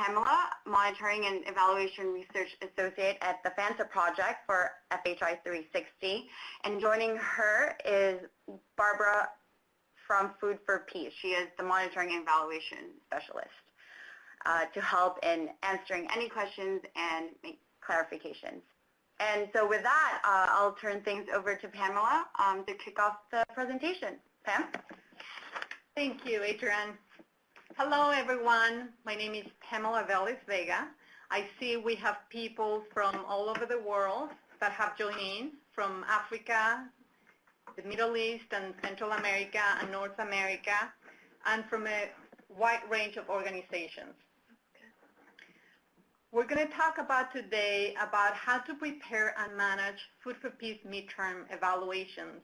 Pamela, Monitoring and Evaluation Research Associate at the FANSA Project for FHI 360. And joining her is Barbara from Food for Peace. She is the Monitoring and Evaluation Specialist to help in answering any questions and make clarifications. And so with that, I'll turn things over to Pamela to kick off the presentation. Pam? Thank you, Adrienne. Hello, everyone. My name is Pamela Vélez Vega. I see we have people from all over the world that have joined in, from Africa, the Middle East, and Central America, and North America, and from a wide range of organizations. We're going to talk about today about how to prepare and manage Food for Peace midterm evaluations.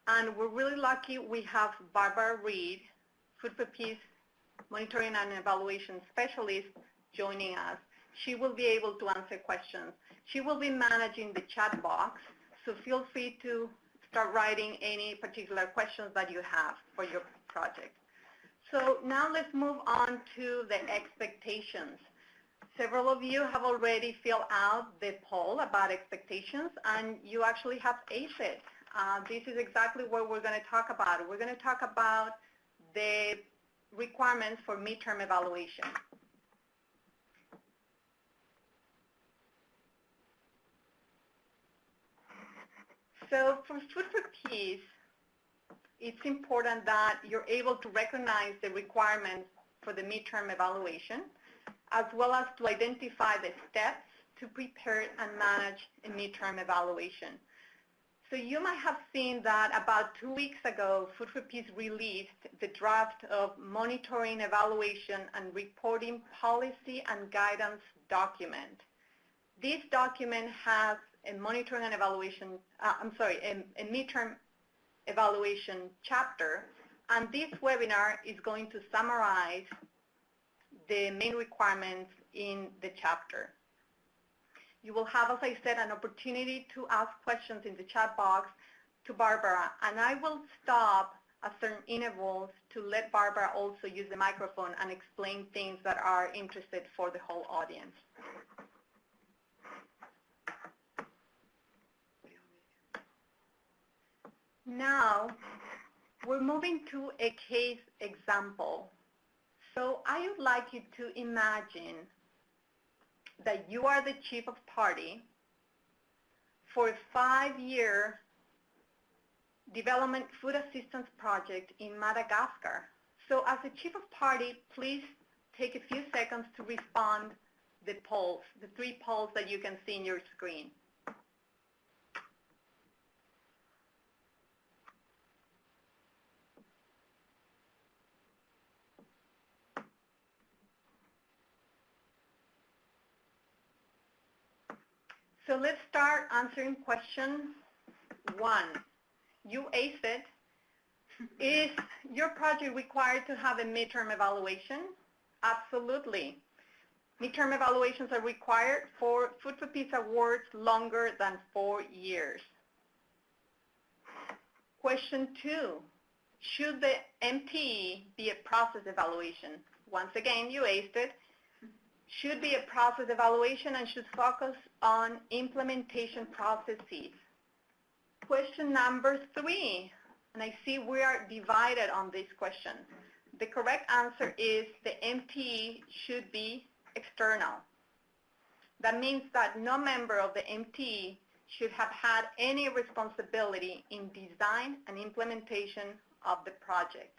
And we're really lucky we have Barbara Reed, Food for Peace Monitoring and Evaluation Specialist, joining us. She will be able to answer questions. She will be managing the chat box, so feel free to start writing any particular questions that you have for your project. So now let's move on to the expectations. Several of you have already filled out the poll about expectations, and you actually have aced it. This is exactly what we're going to talk about. We're going to talk about the requirements for midterm evaluation. So for Food for Peace, it's important that you're able to recognize the requirements for the midterm evaluation, as well as to identify the steps to prepare and manage a midterm evaluation. So you might have seen that about 2 weeks ago, Food for Peace released the draft of Monitoring, Evaluation, and Reporting Policy and Guidance document. This document has a monitoring and evaluation, a midterm evaluation chapter, and this webinar is going to summarize the main requirements in the chapter. You will have, as I said, an opportunity to ask questions in the chat box to Barbara, and I will stop at certain intervals to let Barbara also use the microphone and explain things that are interested for the whole audience. Now, we're moving to a case example. So I would like you to imagine that you are the chief of party for a 5-year development food assistance project in Madagascar. So as a chief of party, please take a few seconds to respond the polls, the 3 polls that you can see in your screen. So let's start answering question 1. You aced it. Is your project required to have a midterm evaluation? Absolutely. Midterm evaluations are required for Food for Peace awards longer than 4 years. Question 2. Should the MTE be a process evaluation? Once again, you aced it. Should be a process evaluation and should focus on implementation processes. Question number 3, and I see we are divided on this question. The correct answer is the MTE should be external. That means that no member of the MTE should have had any responsibility in design and implementation of the project.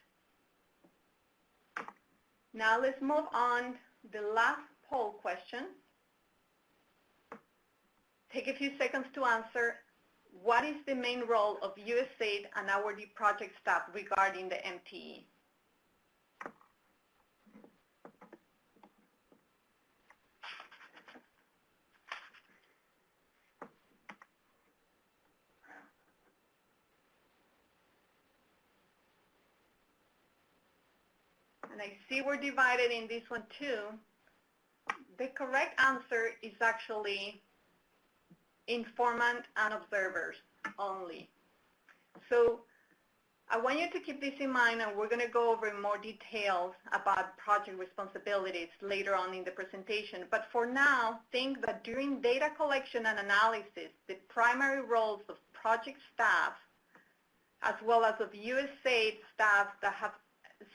Now let's move on to the last poll question. Take a few seconds to answer. What is the main role of USAID and our project staff regarding the MTE? And I see we're divided in this one too. The correct answer is actually informant and observers only. So I want you to keep this in mind, and we're going to go over more details about project responsibilities later on in the presentation. But for now, think that during data collection and analysis, the primary roles of project staff, as well as of USAID staff that have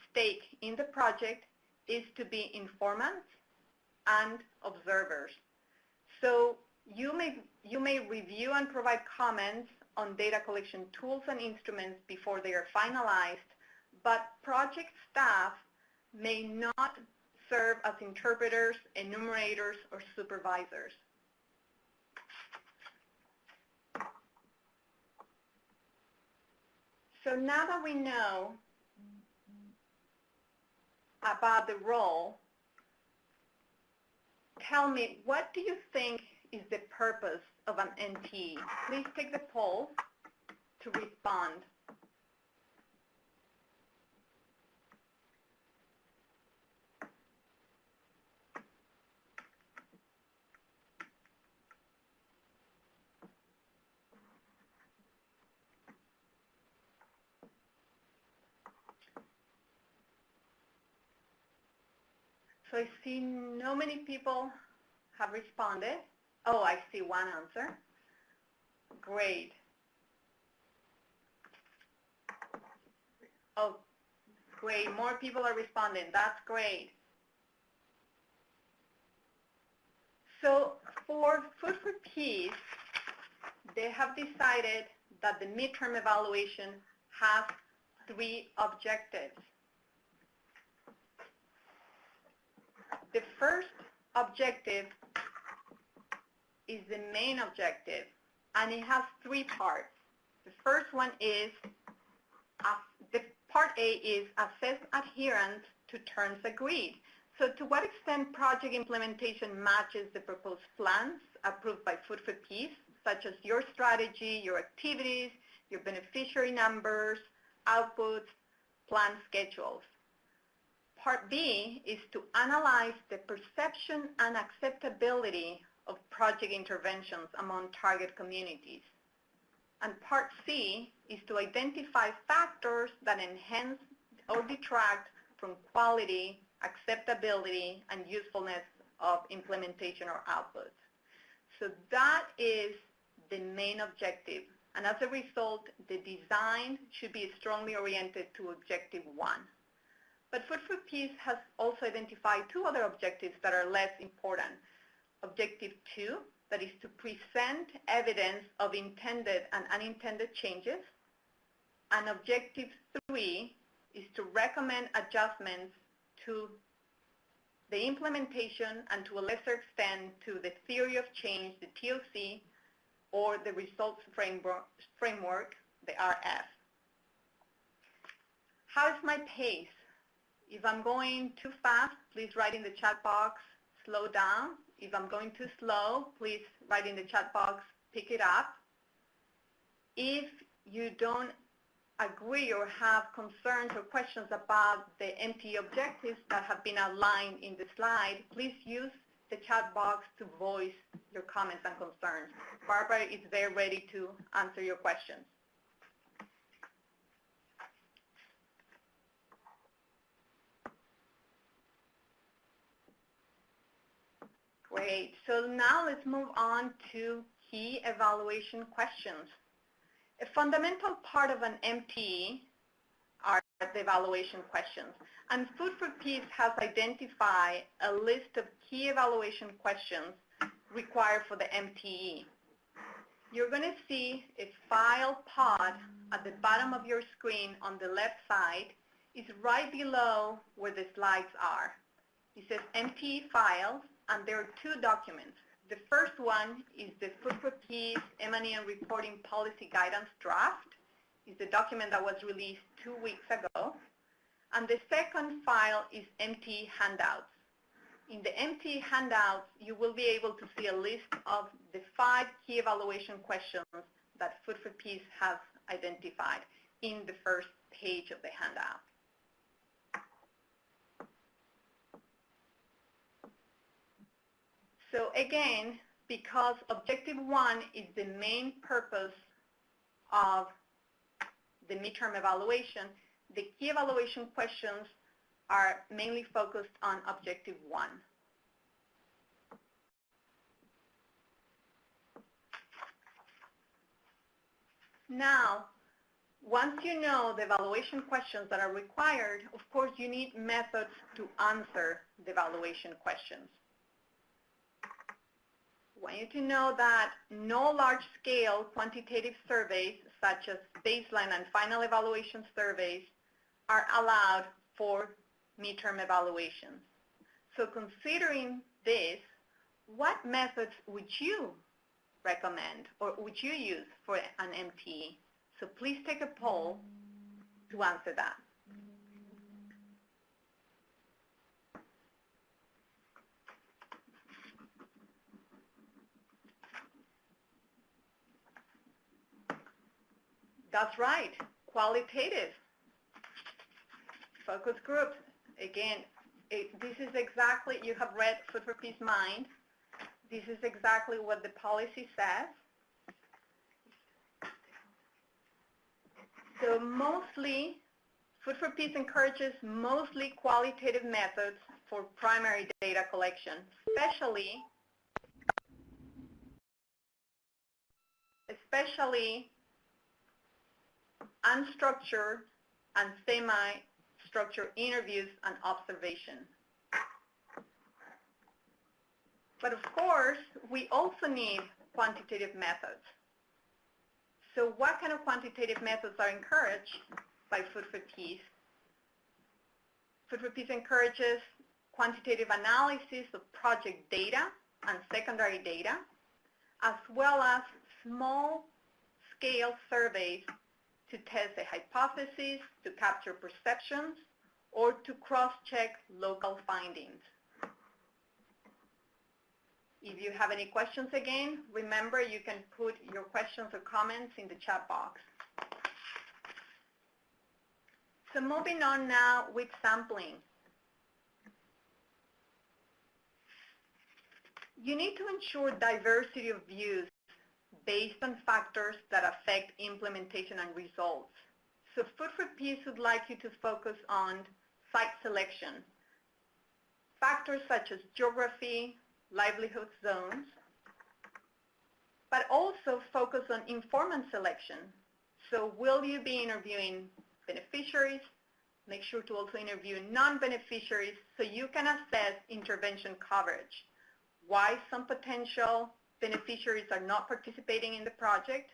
stake in the project, is to be informants and observers. So you may review and provide comments on data collection tools and instruments before they are finalized, but project staff may not serve as interpreters, enumerators, or supervisors. So now that we know about the role, tell me, what do you think is the purpose of an NTE? Please take the poll to respond. So I see no many people have responded. Oh, I see one answer. Great. Oh, great. More people are responding. That's great. So for Food for Peace, they have decided that the midterm evaluation has 3 objectives. The first objective is the main objective, and it has 3 parts. The first one is, the part A is assess adherence to terms agreed. So to what extent project implementation matches the proposed plans approved by Food for Peace, such as your strategy, your activities, your beneficiary numbers, outputs, plan schedules. Part B is to analyze the perception and acceptability of project interventions among target communities. And Part C is to identify factors that enhance or detract from quality, acceptability, and usefulness of implementation or outputs. So that is the main objective. And as a result, the design should be strongly oriented to Objective 1. But Food for Peace has also identified 2 other objectives that are less important. Objective 2, that is to present evidence of intended and unintended changes. And Objective 3 is to recommend adjustments to the implementation and to a lesser extent to the theory of change, the TOC, or the results framework, the RF. How is my pace? If I'm going too fast, please write in the chat box, slow down. If I'm going too slow, please write in the chat box, pick it up. If you don't agree or have concerns or questions about the MTE objectives that have been outlined in the slide, please use the chat box to voice your comments and concerns. Barbara is there ready to answer your questions. Great. So now let's move on to key evaluation questions. A fundamental part of an MTE are the evaluation questions. And Food for Peace has identified a list of key evaluation questions required for the MTE. You're going to see a file pod at the bottom of your screen on the left side. It's right below where the slides are. It says MTE files, and there are 2 documents. The first one is the Food for Peace M&E and Reporting Policy Guidance Draft. It's the document that was released 2 weeks ago. And the second file is MTE handouts. In the MTE handouts, you will be able to see a list of the 5 key evaluation questions that Food for Peace has identified in the first page of the handout. So again, because Objective 1 is the main purpose of the midterm evaluation, the key evaluation questions are mainly focused on Objective 1. Now, once you know the evaluation questions that are required, of course, you need methods to answer the evaluation questions. I want you to know that no large-scale quantitative surveys, such as baseline and final evaluation surveys, are allowed for midterm evaluations. So considering this, what methods would you recommend or would you use for an MTE? So please take a poll to answer that. That's right, qualitative. Focus groups. Again, this is exactly, you have read Food for Peace Mind. This is exactly what the policy says. So mostly, Food for Peace encourages mostly qualitative methods for primary data collection, especially unstructured and semi-structured interviews and observation. But of course, we also need quantitative methods. So what kind of quantitative methods are encouraged by Food for Peace? Food for Peace encourages quantitative analysis of project data and secondary data, as well as small-scale surveys to test a hypothesis, to capture perceptions, or to cross-check local findings. If you have any questions again, remember you can put your questions or comments in the chat box. So moving on now with sampling. You need to ensure diversity of views based on factors that affect implementation and results. So Food for Peace would like you to focus on site selection, factors such as geography, livelihood zones, but also focus on informant selection. So will you be interviewing beneficiaries? Make sure to also interview non-beneficiaries so you can assess intervention coverage. Why some potential beneficiaries are not participating in the project.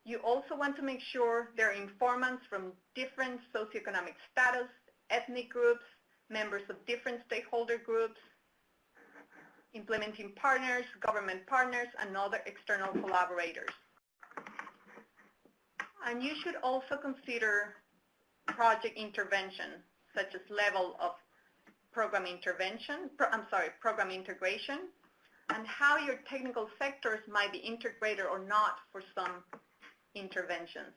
You also want to make sure there are informants from different socioeconomic status, ethnic groups, members of different stakeholder groups, implementing partners, government partners, and other external collaborators. And you should also consider project intervention, such as level of program integration, and how your technical sectors might be integrated or not for some interventions.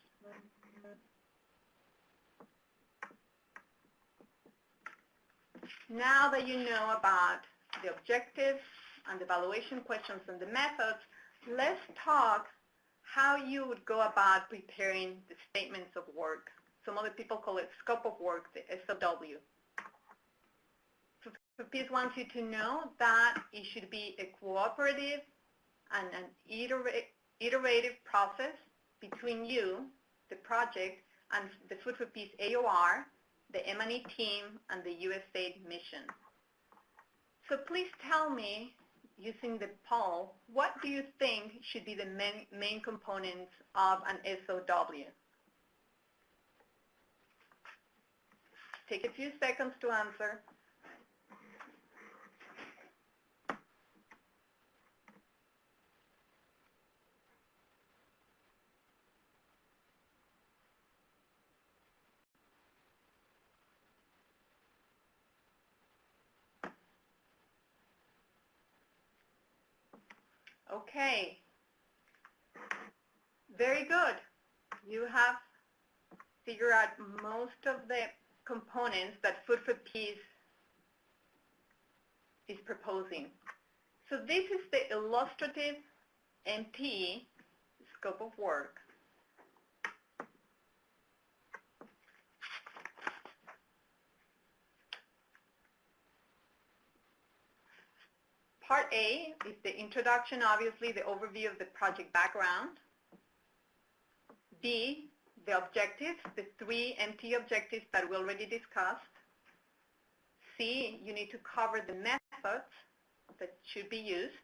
Now that you know about the objectives and the evaluation questions and the methods, let's talk how you would go about preparing the statements of work. Some other people call it scope of work, the SOW. So Peace wants you to know that it should be a cooperative and an iterative process between you, the project, and the Food for Peace AOR, the M&E team, and the USAID mission. So please tell me, using the poll, what do you think should be the main components of an SOW? Take a few seconds to answer. Okay, very good. You have figured out most of the components that Food for Peace is proposing. So this is the illustrative MTE scope of work. Part A is the introduction, obviously, the overview of the project background. B, the objectives, the 3 MT objectives that we already discussed. C, you need to cover the methods that should be used.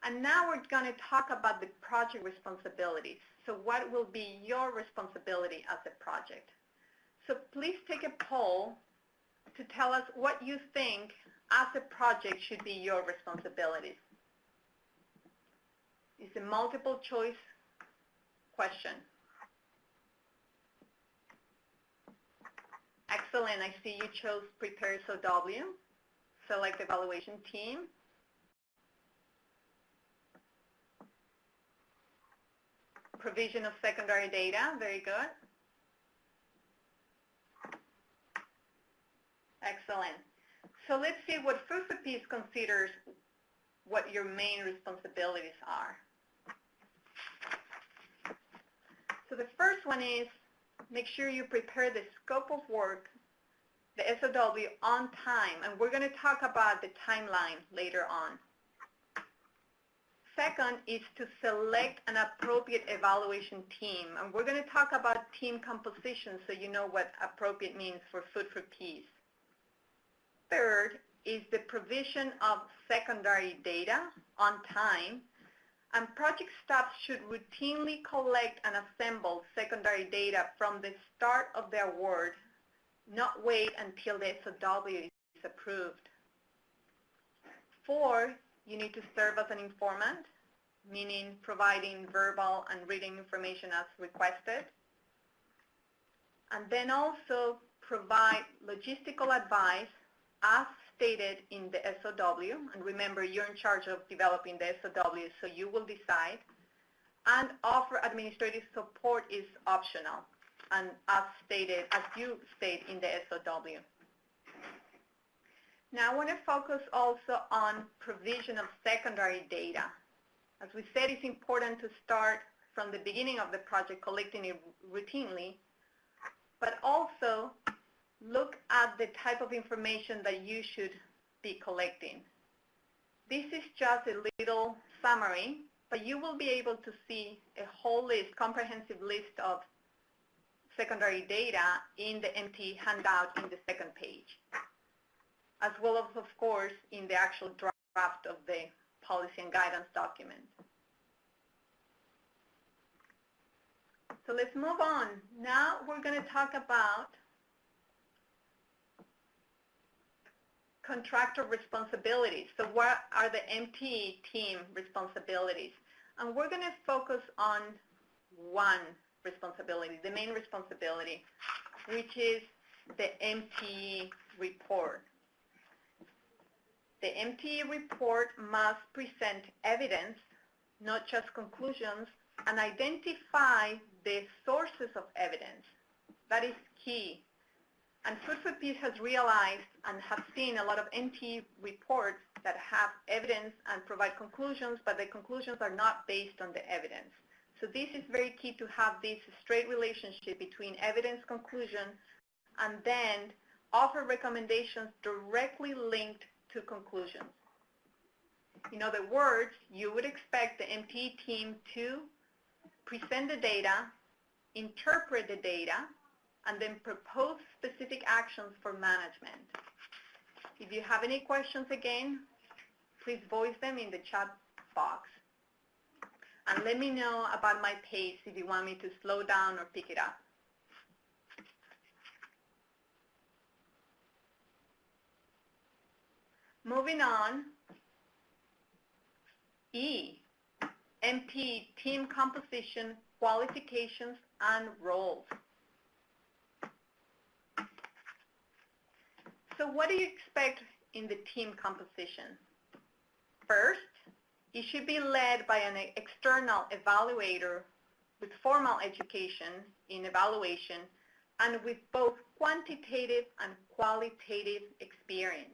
And now we're going to talk about the project responsibilities. So what will be your responsibility as a project? So please take a poll to tell us what you think as a project should be your responsibilities. It's a multiple choice question. Excellent. I see you chose prepare SOW, select evaluation team. Provision of secondary data. Very good. Excellent. So let's see what FFP considers what your main responsibilities are. So the first one is make sure you prepare the scope of work, the SOW, on time. And we're going to talk about the timeline later on. Second is to select an appropriate evaluation team. And we're going to talk about team composition so you know what appropriate means for Food for Peace. Third is the provision of secondary data on time. And project staff should routinely collect and assemble secondary data from the start of the award, not wait until the SOW is approved. 4, you need to serve as an informant, meaning providing verbal and written information as requested. And then also provide logistical advice as stated in the SOW. And remember, you're in charge of developing the SOW, so you will decide. And offer administrative support is optional, and as you state in the SOW. Now I want to focus also on provision of secondary data. As we said, it's important to start from the beginning of the project collecting it routinely, but also look at the type of information that you should be collecting. This is just a little summary, but you will be able to see a whole list, comprehensive list of secondary data in the MT handout in the second page, as well as, of course, in the actual draft of the policy and guidance document. So let's move on. Now we're going to talk about contractor responsibilities. So what are the MT team responsibilities? And we're going to focus on one responsibility, the main responsibility, which is the MT report. The MT report must present evidence, not just conclusions, and identify the sources of evidence. That is key. And Food for Peace has realized and have seen a lot of MT reports that have evidence and provide conclusions, but the conclusions are not based on the evidence. So this is very key, to have this straight relationship between evidence, conclusion, and then offer recommendations directly linked to conclusions. In other words, you would expect the MT team to present the data, interpret the data, and then propose specific actions for management. If you have any questions, again, please voice them in the chat box. And let me know about my pace if you want me to slow down or pick it up. Moving on, E, MP team composition, qualifications, and roles. So what do you expect in the team composition? First, it should be led by an external evaluator with formal education in evaluation and with both quantitative and qualitative experience.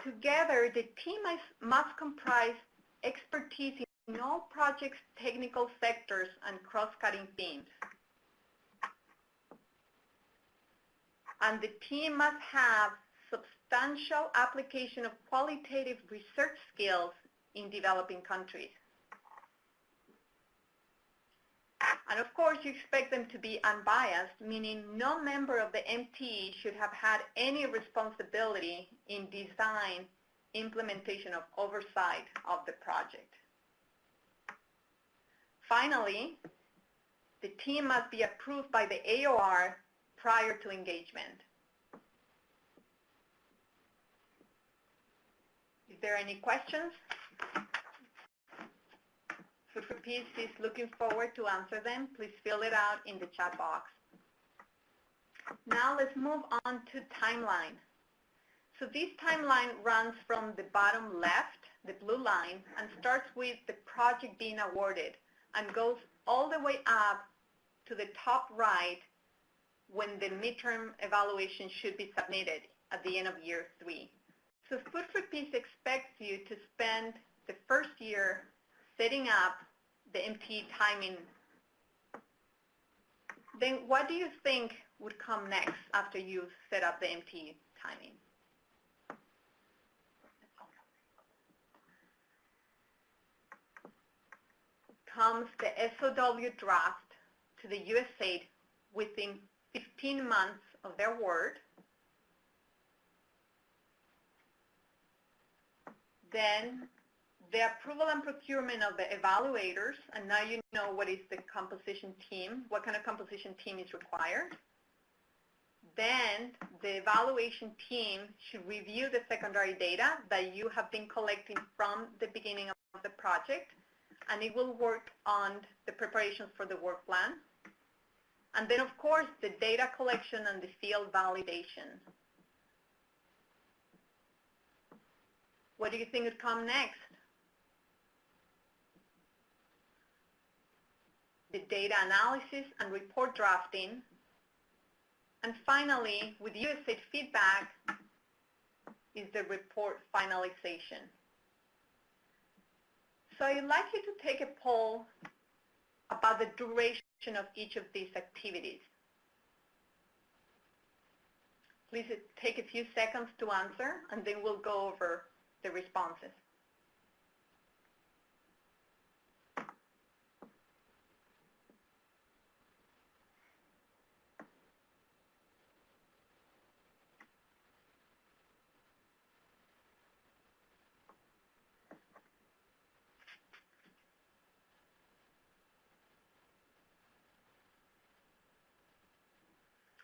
Together, the team must comprise expertise in all projects' technical sectors and cross-cutting themes. And the team must have substantial application of qualitative research skills in developing countries. And of course, you expect them to be unbiased, meaning no member of the MTE should have had any responsibility in design, implementation, of oversight of the project. Finally, the team must be approved by the AOR prior to engagement. Is there any questions? Food for Peace is looking forward to answer them. Please fill it out in the chat box. Now let's move on to timeline. So this timeline runs from the bottom left, the blue line, and starts with the project being awarded and goes all the way up to the top right when the midterm evaluation should be submitted at the end of year 3. So Food for Peace expects you to spend the first year setting up the MTE timing. Then what do you think would come next after you set up the MTE timing? Comes the SOW draft to the USAID within 15 months of their award. Then the approval and procurement of the evaluators, and now you know what is the composition team, what kind of composition team is required. Then the evaluation team should review the secondary data that you have been collecting from the beginning of the project, and it will work on the preparations for the work plan. And then, of course, the data collection and the field validation. What do you think would come next? The data analysis and report drafting. And finally, with USAID feedback, is the report finalization. So I'd like you to take a poll about the duration of each of these activities. Please take a few seconds to answer, and then we'll go over the responses.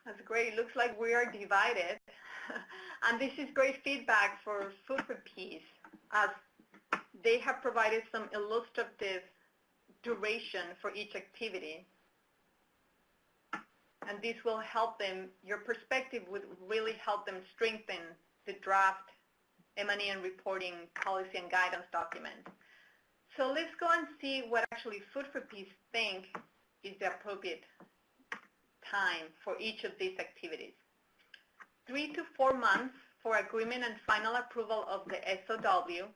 That's great. It looks like we are divided. And this is great feedback for Food for Peace, as they have provided some illustrative duration for each activity. And this will help them, your perspective would really help them strengthen the draft M&E and reporting policy and guidance document. So let's go and see what actually Food for Peace think is the appropriate time for each of these activities. 3 to 4 months for agreement and final approval of the SOW.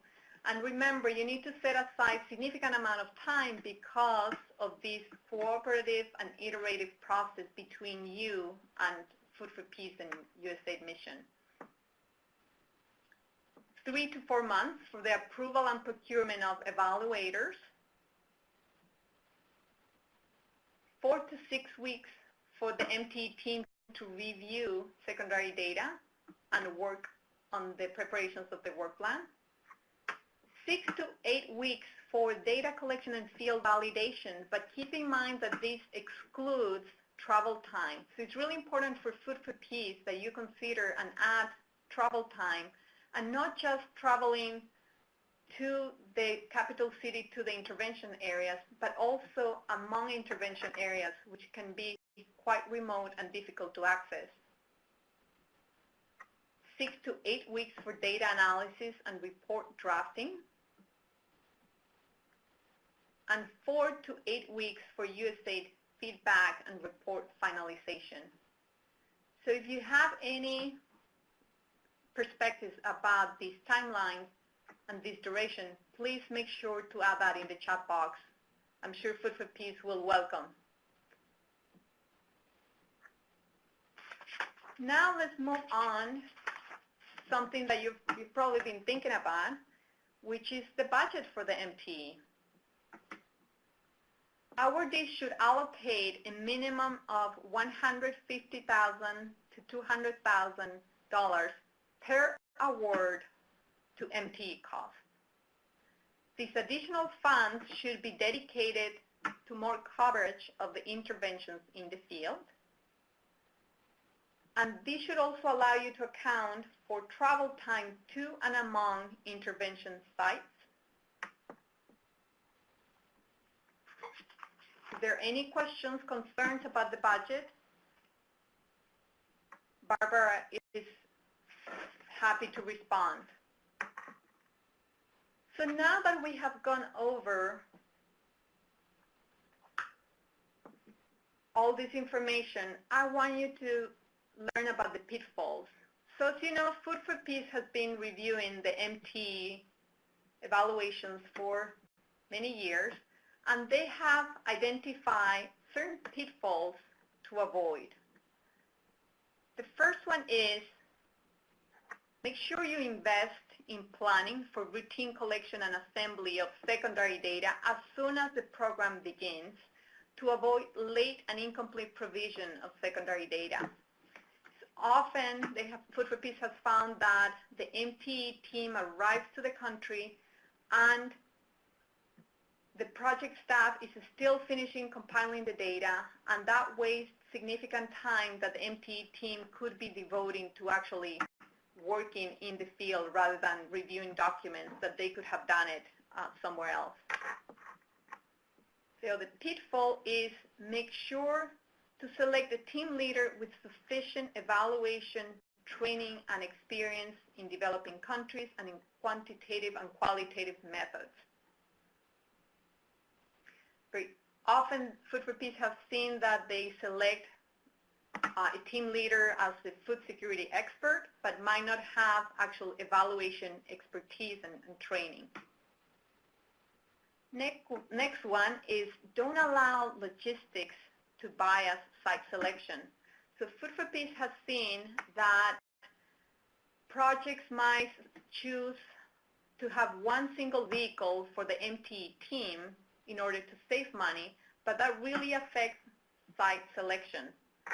And remember, you need to set aside significant amount of time because of this cooperative and iterative process between you and Food for Peace and USAID mission. 3 to 4 months for the approval and procurement of evaluators. 4 to 6 weeks for the MTE team to review secondary data and work on the preparations of the work plan. 6 to 8 weeks for data collection and field validation, but keep in mind that this excludes travel time. So it's really important for Food for Peace that you consider and add travel time, and not just traveling to the capital city, to the intervention areas, but also among intervention areas, which can be quite remote and difficult to access. 6 to 8 weeks for data analysis and report drafting, and 4 to 8 weeks for USAID feedback and report finalization. So if you have any perspectives about these timelines and this duration, please make sure to add that in the chat box. I'm sure Food for Peace will welcome. Now let's move on. something that you've probably been thinking about, which is the budget for the MTE. Awardee should allocate a minimum of $150,000 to $200,000 per award to MTE costs. These additional funds should be dedicated to more coverage of the interventions in the field. And this should also allow you to account for travel time to and among intervention sites. Is there any questions, concerns about the budget? Barbara is happy to respond. So now that we have gone over all this information, I want you to learn about the pitfalls. So as you know, Food for Peace has been reviewing the MTE evaluations for many years, and they have identified certain pitfalls to avoid. The first one is make sure you invest in planning for routine collection and assembly of secondary data as soon as the program begins to avoid late and incomplete provision of secondary data. Often, Food for Peace has found that the MTE team arrives to the country and the project staff is still finishing compiling the data, and that wastes significant time that the MTE team could be devoting to actually working in the field rather than reviewing documents that they could have done it somewhere else. So the pitfall is make sure to select a team leader with sufficient evaluation, training, and experience in developing countries and in quantitative and qualitative methods. Very often, Food for Peace have seen that they select a team leader as the food security expert, but might not have actual evaluation expertise and training. Next one is don't allow logistics to bias site selection. So Food for Peace has seen that projects might choose to have one single vehicle for the MTE team in order to save money, but that really affects site selection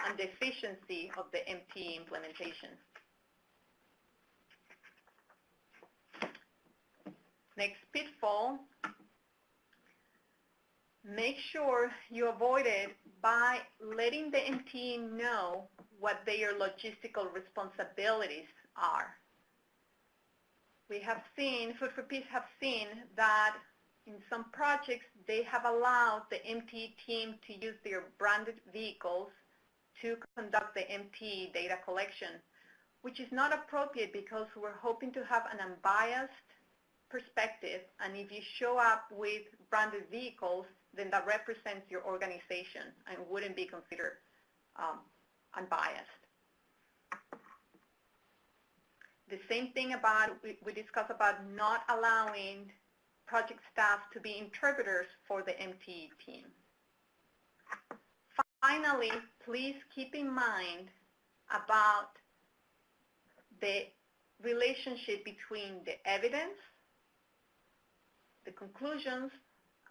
and the efficiency of the MTE implementation. Next pitfall, make sure you avoid it by letting the MTE know what their logistical responsibilities are. We have seen, Food for Peace have seen that in some projects they have allowed the MTE team to use their branded vehicles to conduct the MTE data collection, which is not appropriate because we're hoping to have an unbiased perspective, and if you show up with branded vehicles, then that represents your organization and wouldn't be considered unbiased. The same thing about, we discussed about not allowing project staff to be interpreters for the MTE team. Finally, please keep in mind about the relationship between the evidence, the conclusions,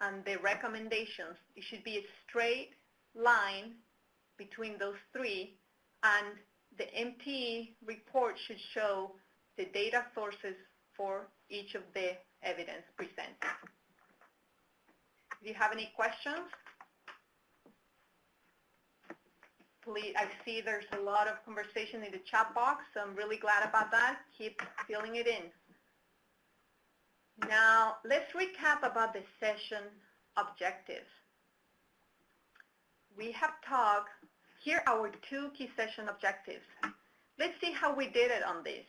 and the recommendations. It should be a straight line between those three, and the MTE report should show the data sources for each of the evidence presented. If you have any questions, please, I see there's a lot of conversation in the chat box, so I'm really glad about that. Keep filling it in. Now, let's recap about the session objectives. We have talked, here are our two key session objectives. Let's see how we did it on this.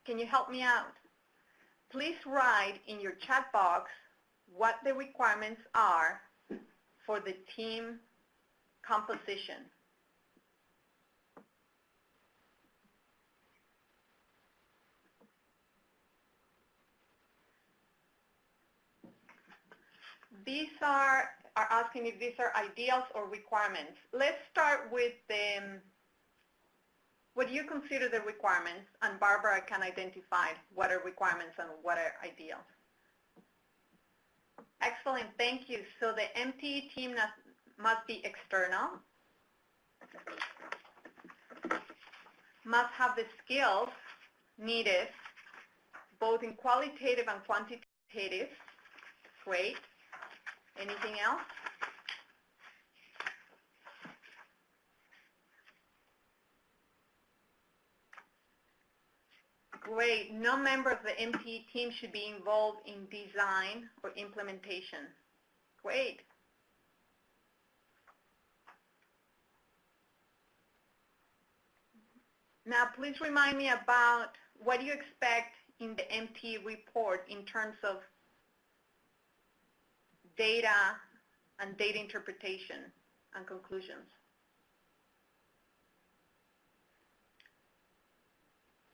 Can you help me out? Please write in your chat box what the requirements are for the team composition. These are asking if these are ideals or requirements. Let's start with the what you consider the requirements, and Barbara can identify what are requirements and what are ideals. Excellent, thank you. So the MTE team must be external, must have the skills needed, both in qualitative and quantitative. Great. Anything else? Great. No member of the MTE team should be involved in design or implementation. Great. Now, please remind me about what you expect in the MTE report in terms of data and data interpretation and conclusions.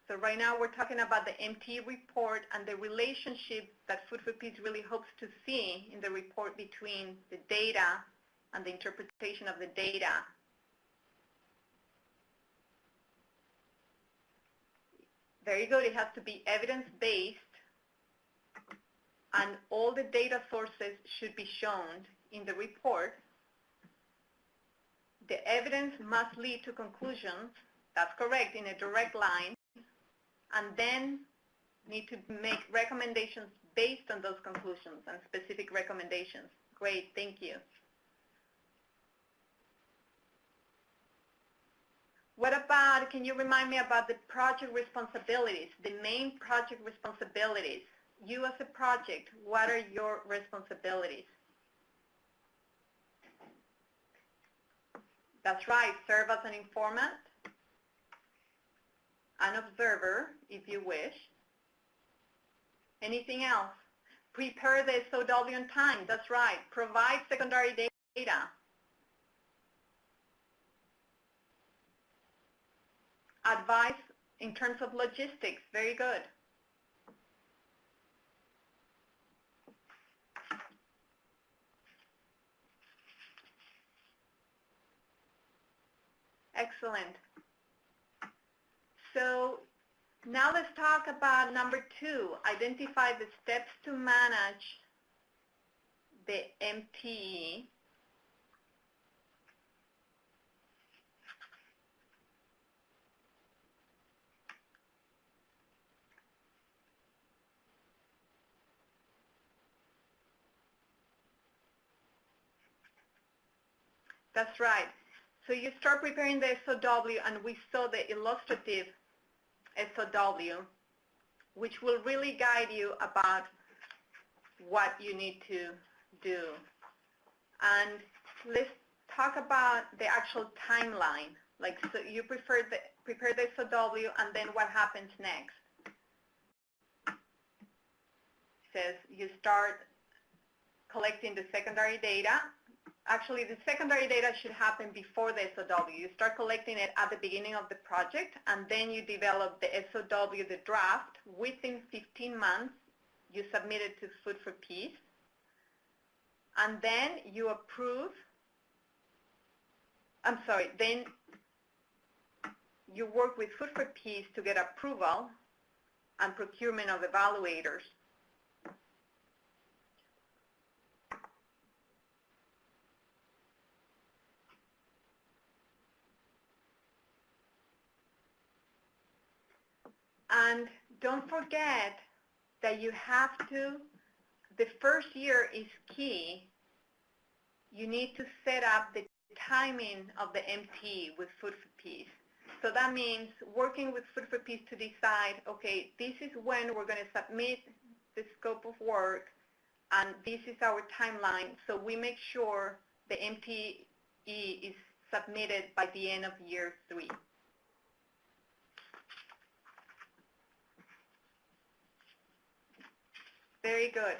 So right now we're talking about the MTE report and the relationship that Food for Peace really hopes to see in the report between the data and the interpretation of the data. Very good. It has to be evidence-based, and all the data sources should be shown in the report. The evidence must lead to conclusions, that's correct, in a direct line, and then need to make recommendations based on those conclusions and specific recommendations. Great, thank you. What about, can you remind me about the project responsibilities, the main project responsibilities? You as a project, what are your responsibilities? That's right, serve as an informant, an observer, if you wish. Anything else? Prepare the SOW on time, that's right. Provide secondary data. Advice in terms of logistics, very good. Excellent. So now let's talk about number 2, identify the steps to manage the MTE. That's right. So you start preparing the SOW, and we saw the illustrative SOW, which will really guide you about what you need to do. And let's talk about the actual timeline. Like, so you prepare the SOW, and then what happens next? It says you start collecting the secondary data. Actually, the secondary data should happen before the SOW. You start collecting it at the beginning of the project, and then you develop the SOW, the draft. Within 15 months, you submit it to Food for Peace, and then you approve. Then you work with Food for Peace to get approval and procurement of evaluators. And don't forget that you have to, the first year is key. You need to set up the timing of the MTE with Food for Peace. So that means working with Food for Peace to decide, okay, this is when we're going to submit the scope of work, and this is our timeline. So we make sure the MTE is submitted by the end of year 3. Very good.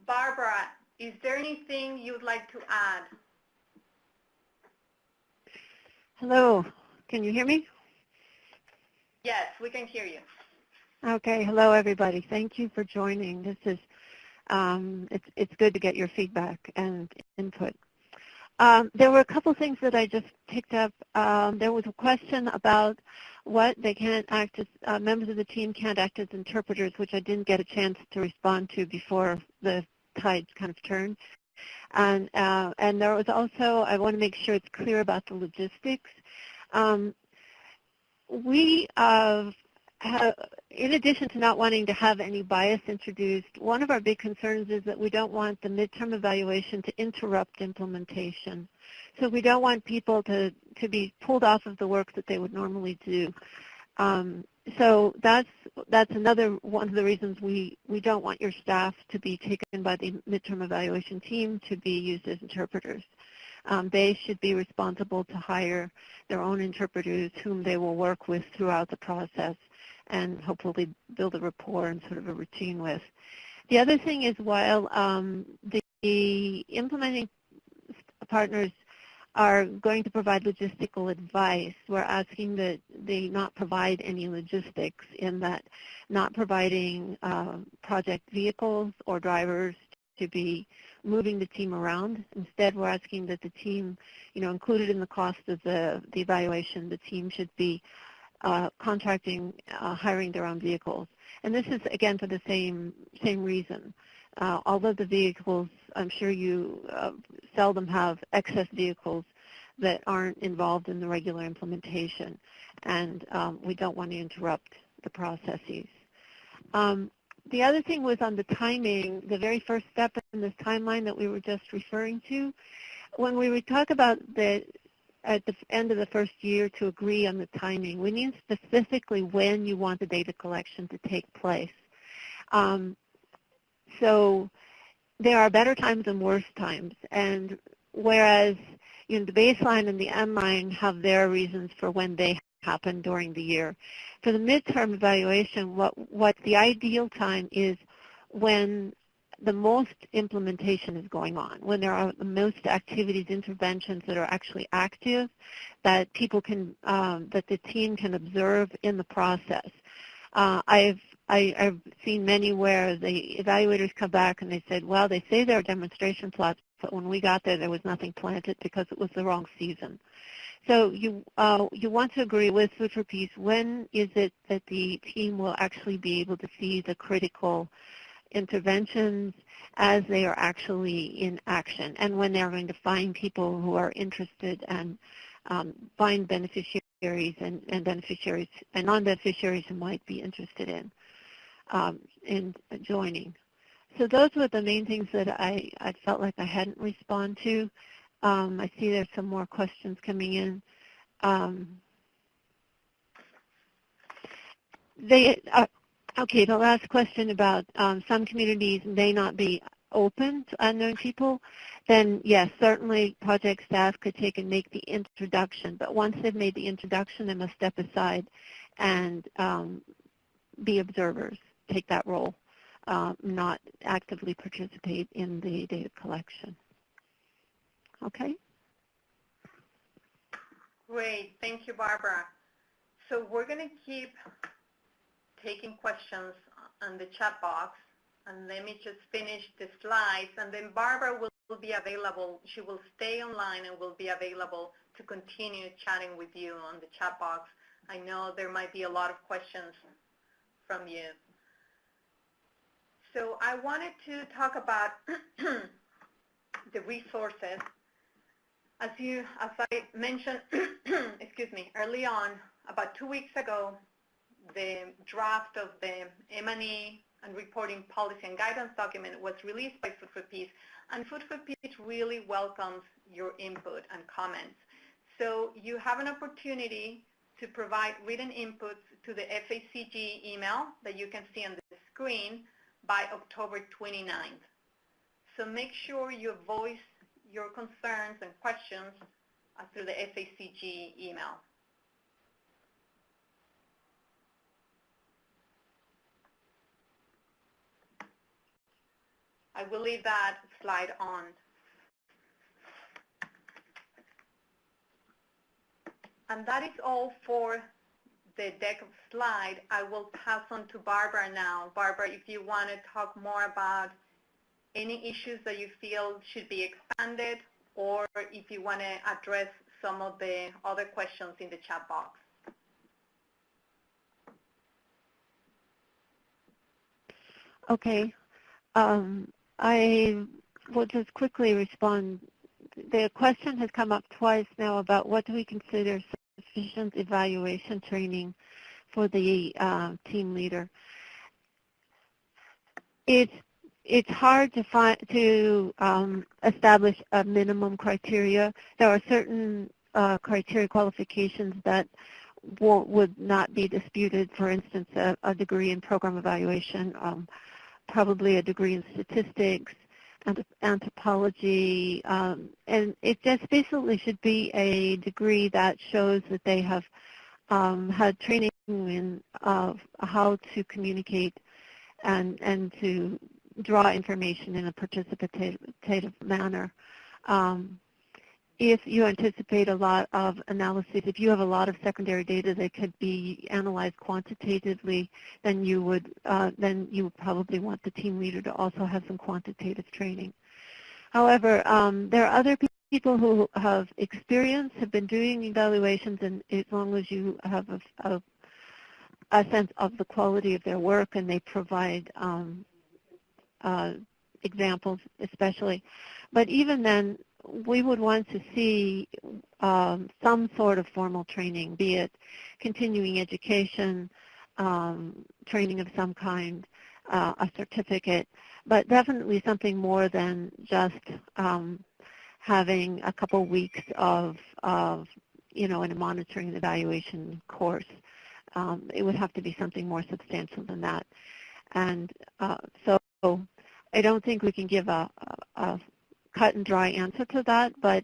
Barbara, is there anything you'd like to add? Hello, can you hear me? Yes, we can hear you. Okay, hello everybody. Thank you for joining. This is, it's good to get your feedback and input. There were a couple things that I just picked up. There was a question about what they can't act as, members of the team can't act as interpreters, which I didn't get a chance to respond to before the tide kind of turned. And there was also, I want to make sure it's clear about the logistics. We have, in addition to not wanting to have any bias introduced, one of our big concerns is that we don't want the midterm evaluation to interrupt implementation. So we don't want people to be pulled off of the work that they would normally do. So that's another one of the reasons we don't want your staff to be taken by the midterm evaluation team to be used as interpreters. They should be responsible to hire their own interpreters whom they will work with throughout the process and hopefully build a rapport and sort of a routine with. The other thing is while the implementing partners are going to provide logistical advice, we're asking that they not provide any logistics, in that not providing project vehicles or drivers to be moving the team around. Instead, we're asking that the team, included in the cost of the evaluation, the team should be contracting, hiring their own vehicles. And this is, again, for the same reason. Although the vehicles, I'm sure you seldom have excess vehicles that aren't involved in the regular implementation, and we don't want to interrupt the processes. The other thing was on the timing, the very first step in this timeline that we were just referring to. When we would talk about at the end of the first year to agree on the timing, we mean specifically when you want the data collection to take place. So there are better times and worse times, and whereas the baseline and the end line have their reasons for when they happen during the year. For the midterm evaluation, what the ideal time is when the most implementation is going on, when there are the most activities, interventions that are actually active, that people can, that the team can observe in the process. I've seen many where the evaluators come back and they said, well, they say there are demonstration plots, but when we got there was nothing planted because it was the wrong season. So you want to agree with Food for Peace, when is it that the team will actually be able to see the critical interventions as they are actually in action, and when they're going to find people who are interested and find beneficiaries and beneficiaries and non-beneficiaries who might be interested in joining. So those were the main things that I felt like I hadn't responded to. I see there's some more questions coming in. Okay, the last question about some communities may not be open to unknown people. Then yes, certainly project staff could take and make the introduction, but once they've made the introduction, they must step aside and be observers, take that role, not actively participate in the data collection. Okay? Great. Thank you, Barbara. So we're going to keep taking questions on the chat box, and let me just finish the slides, and then Barbara will be available. She will stay online and will be available to continue chatting with you on the chat box. I know there might be a lot of questions from you. So I wanted to talk about the resources. As I mentioned, excuse me, early on, about 2 weeks ago, the draft of the M&E and reporting policy and guidance document was released by Food for Peace, and Food for Peace really welcomes your input and comments. So you have an opportunity to provide written inputs to the FACG email that you can see on the screen by October 29th. So make sure you voice your concerns and questions through the FACG email. I will leave that slide on. And that is all for the deck of slides. I will pass on to Barbara now. Barbara, if you want to talk more about any issues that you feel should be expanded or if you want to address some of the other questions in the chat box. Okay. I will just quickly respond. The question has come up twice now about what do we consider sufficient evaluation training for the team leader. It's hard to establish a minimum criteria. There are certain criteria qualifications that would not be disputed. For instance, a degree in program evaluation, probably a degree in statistics, and anthropology, and it just basically should be a degree that shows that they have had training in how to communicate and to draw information in a participative manner. If you anticipate a lot of analysis, if you have a lot of secondary data that could be analyzed quantitatively, then you would probably want the team leader to also have some quantitative training. However, there are other people who have experience, have been doing evaluations, and as long as you have a sense of the quality of their work and they provide examples especially. But even then, we would want to see some sort of formal training, be it continuing education, training of some kind, a certificate, but definitely something more than just having a couple weeks of in a monitoring and evaluation course. It would have to be something more substantial than that. And so I don't think we can give a cut and dry answer to that, but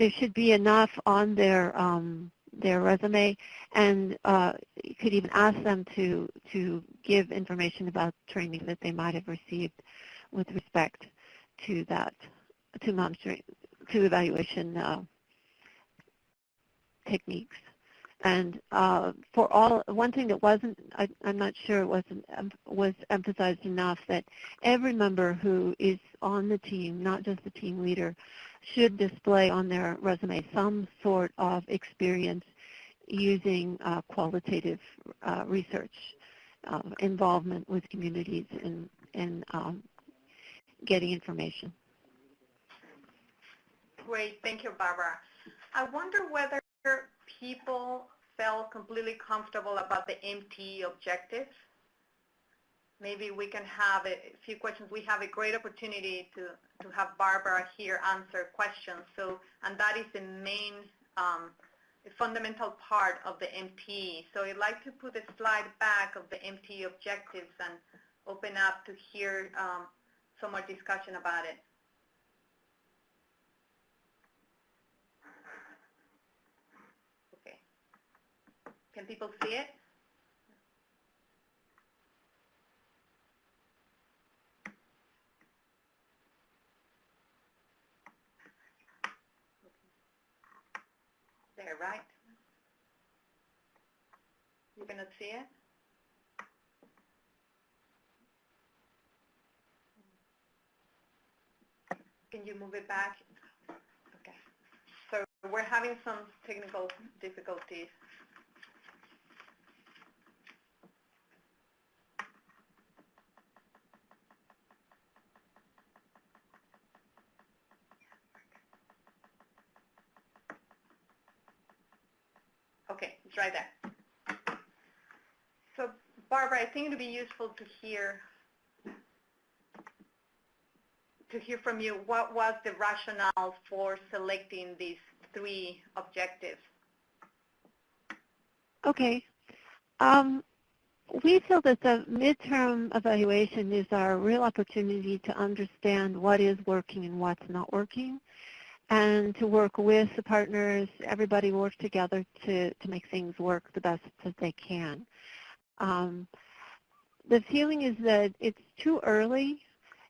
there should be enough on their resume, and you could even ask them to give information about training that they might have received with respect to that, to monitoring, to evaluation techniques. And for all, one thing that wasn't, I'm not sure it was emphasized enough, that every member who is on the team, not just the team leader, should display on their resume some sort of experience using qualitative research, involvement with communities in getting information. Great, thank you, Barbara. I wonder whether people felt completely comfortable about the MTE objectives. Maybe we can have a few questions. We have a great opportunity to have Barbara here answer questions. So, and that is the main, the fundamental part of the MTE. So I'd like to put a slide back of the MTE objectives and open up to hear some more discussion about it. Can people see it? There, right? You cannot see it? Can you move it back? Okay. So we're having some technical difficulties. Okay, it's right there. So, Barbara, I think it would be useful to hear from you what was the rationale for selecting these 3 objectives. Okay. We feel that the midterm evaluation is our real opportunity to understand what is working and what's not working, and to work with the partners, everybody work together to make things work the best that they can. The feeling is that it's too early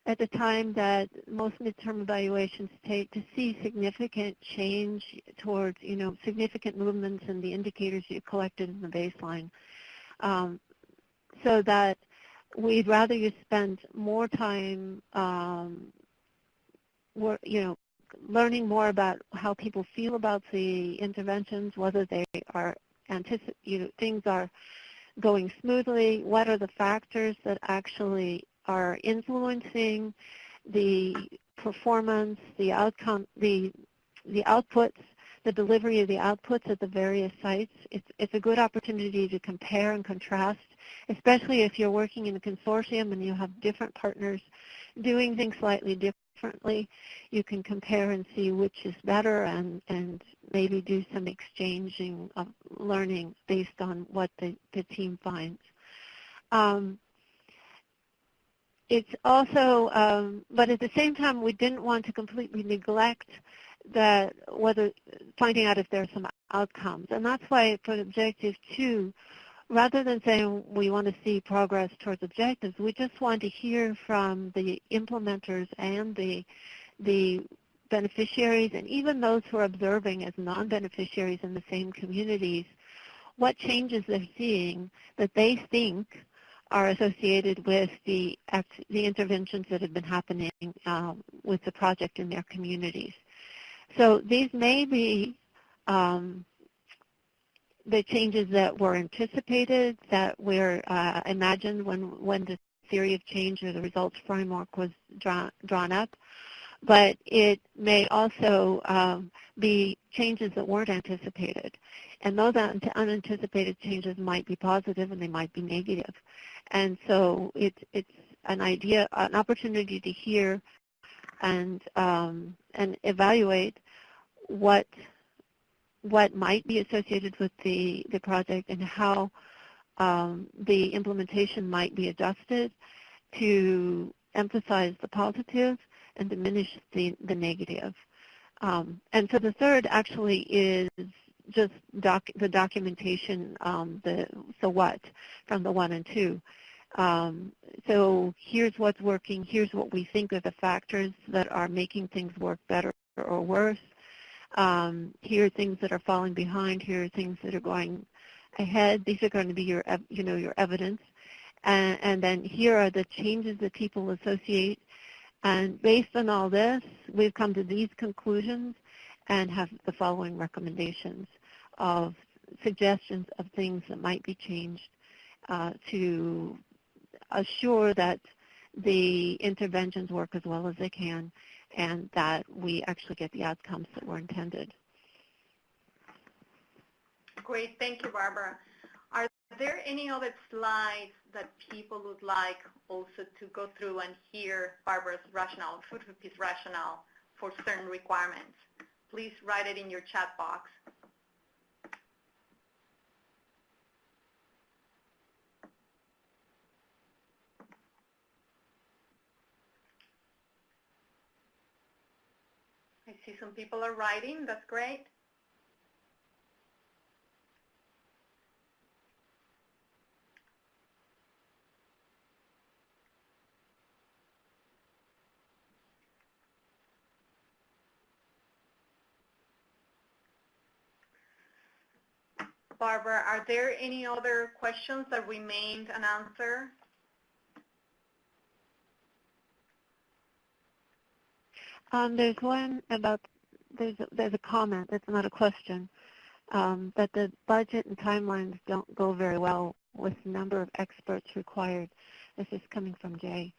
at the time that most midterm evaluations take to see significant change towards, significant movements in the indicators you collected in the baseline. So that we'd rather you spend more time learning more about how people feel about the interventions, whether they are things are going smoothly, what are the factors that actually are influencing the performance, the outcome, the outputs, the delivery of the outputs at the various sites. It's a good opportunity to compare and contrast, especially if you're working in a consortium and you have different partners doing things slightly differently. You can compare and see which is better and maybe do some exchanging of learning based on what the team finds. It's also, but at the same time, we didn't want to completely neglect that finding out if there are some outcomes. And that's why for Objective 2, rather than saying we want to see progress towards objectives, we just want to hear from the implementers and the beneficiaries and even those who are observing as non-beneficiaries in the same communities, what changes they're seeing that they think are associated with the interventions that have been happening with the project in their communities. So these may be the changes that were anticipated, that were imagined when the theory of change or the results framework was drawn up, but it may also be changes that weren't anticipated. And those unanticipated changes might be positive and they might be negative. And so it's an opportunity to hear and evaluate what might be associated with the project and how the implementation might be adjusted to emphasize the positive and diminish the negative. And so the third actually is just the documentation, so what, from the 1 and 2. So here's what's working, here's what we think are the factors that are making things work better or worse. Here are things that are falling behind, here are things that are going ahead. These are going to be your evidence. And then here are the changes that people associate. And based on all this, we've come to these conclusions and have the following recommendations of suggestions of things that might be changed to assure that the interventions work as well as they can and that we actually get the outcomes that were intended. Great. Thank you, Barbara. Are there any other slides that people would like also to go through and hear Barbara's rationale, Food for Peace rationale for certain requirements? Please write it in your chat box. I see some people are writing. That's great. Barbara, are there any other questions that remained unanswered? There's one about, there's a comment, it's not a question, that the budget and timelines don't go very well with the number of experts required. This is coming from Jay.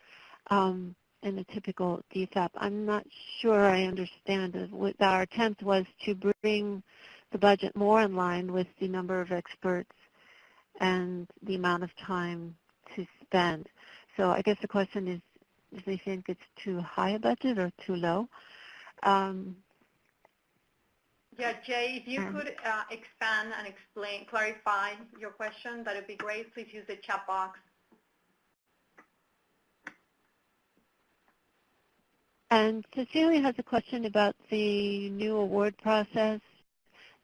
In a typical DFAP. I'm not sure I understand it. Our attempt was to bring the budget more in line with the number of experts and the amount of time to spend. So I guess the question is, do they think it's too high a budget or too low? Yeah, Jay, if you could expand and explain, clarify your question, that would be great. Please use the chat box. And Cecilia has a question about the new award process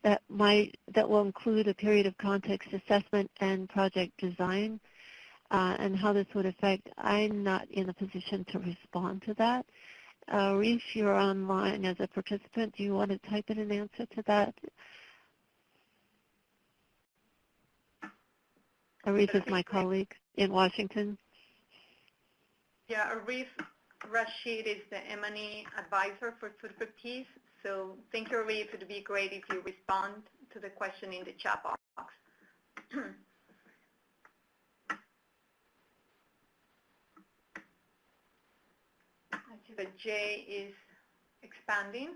that will include a period of context assessment and project design, and how this would affect. I'm not in a position to respond to that. Reef, you're online as a participant. Do you want to type in an answer to that? Reef is my colleague in Washington. Yeah, Reef, Rashid is the M&E advisor for Food for Peace. So thank you, Raif. It would be great if you respond to the question in the chat box. I see that Jay is expanding.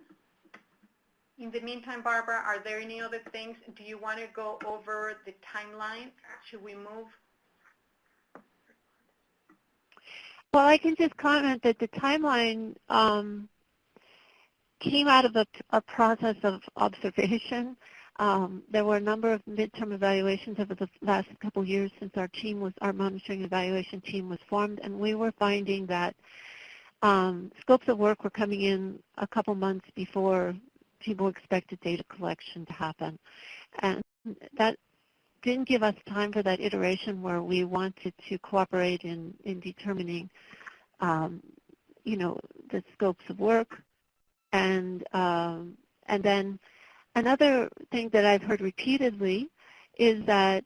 In the meantime, Barbara, are there any other things? Do you want to go over the timeline? Should we move? Well, I can just comment that the timeline came out of a process of observation. There were a number of midterm evaluations over the last couple of years since our monitoring evaluation team was formed, and we were finding that scopes of work were coming in a couple months before people expected data collection to happen. And that didn't give us time for that iteration where we wanted to cooperate in determining, the scopes of work. And then another thing that I've heard repeatedly is that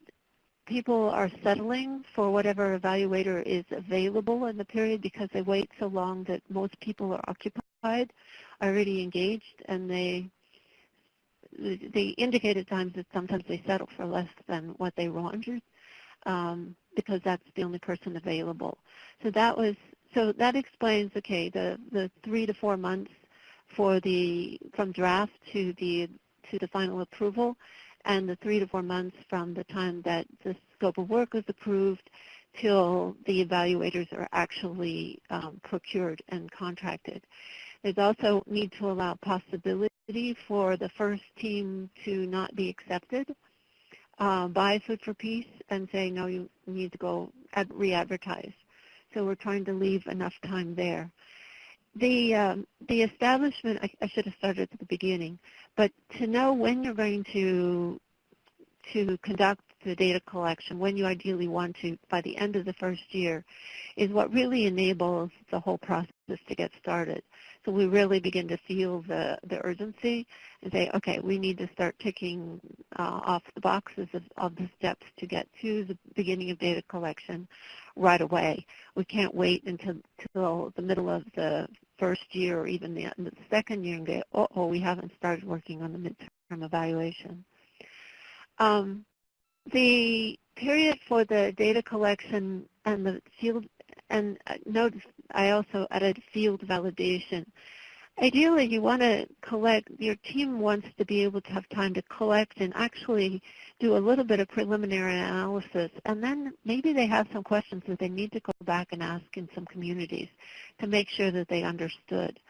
people are settling for whatever evaluator is available in the period because they wait so long that most people are occupied, already engaged, and they indicate at times that sometimes they settle for less than what they wanted because that's the only person available. So that explains, okay, the 3 to 4 months from draft to the final approval, and the 3 to 4 months from the time that the scope of work is approved till the evaluators are actually procured and contracted. There's also need to allow possibility for the first team to not be accepted by Food for Peace and say, no, you need to go re-advertise. So we're trying to leave enough time there. The establishment, I should have started at the beginning, but to know when you're going to conduct the data collection, when you ideally want to, by the end of the first year, is what really enables the whole process to get started. So we really begin to feel the urgency and say, okay, we need to start ticking off the boxes of the steps to get to the beginning of data collection right away. We can't wait until the middle of the first year or even the end of the second year and go, oh, we haven't started working on the midterm evaluation. The period for the data collection and the field, and notice I also added field validation. Ideally, you want to collect, your team wants to be able to have time to collect and actually do a little bit of preliminary analysis, and then maybe they have some questions that they need to go back and ask in some communities to make sure that they understood.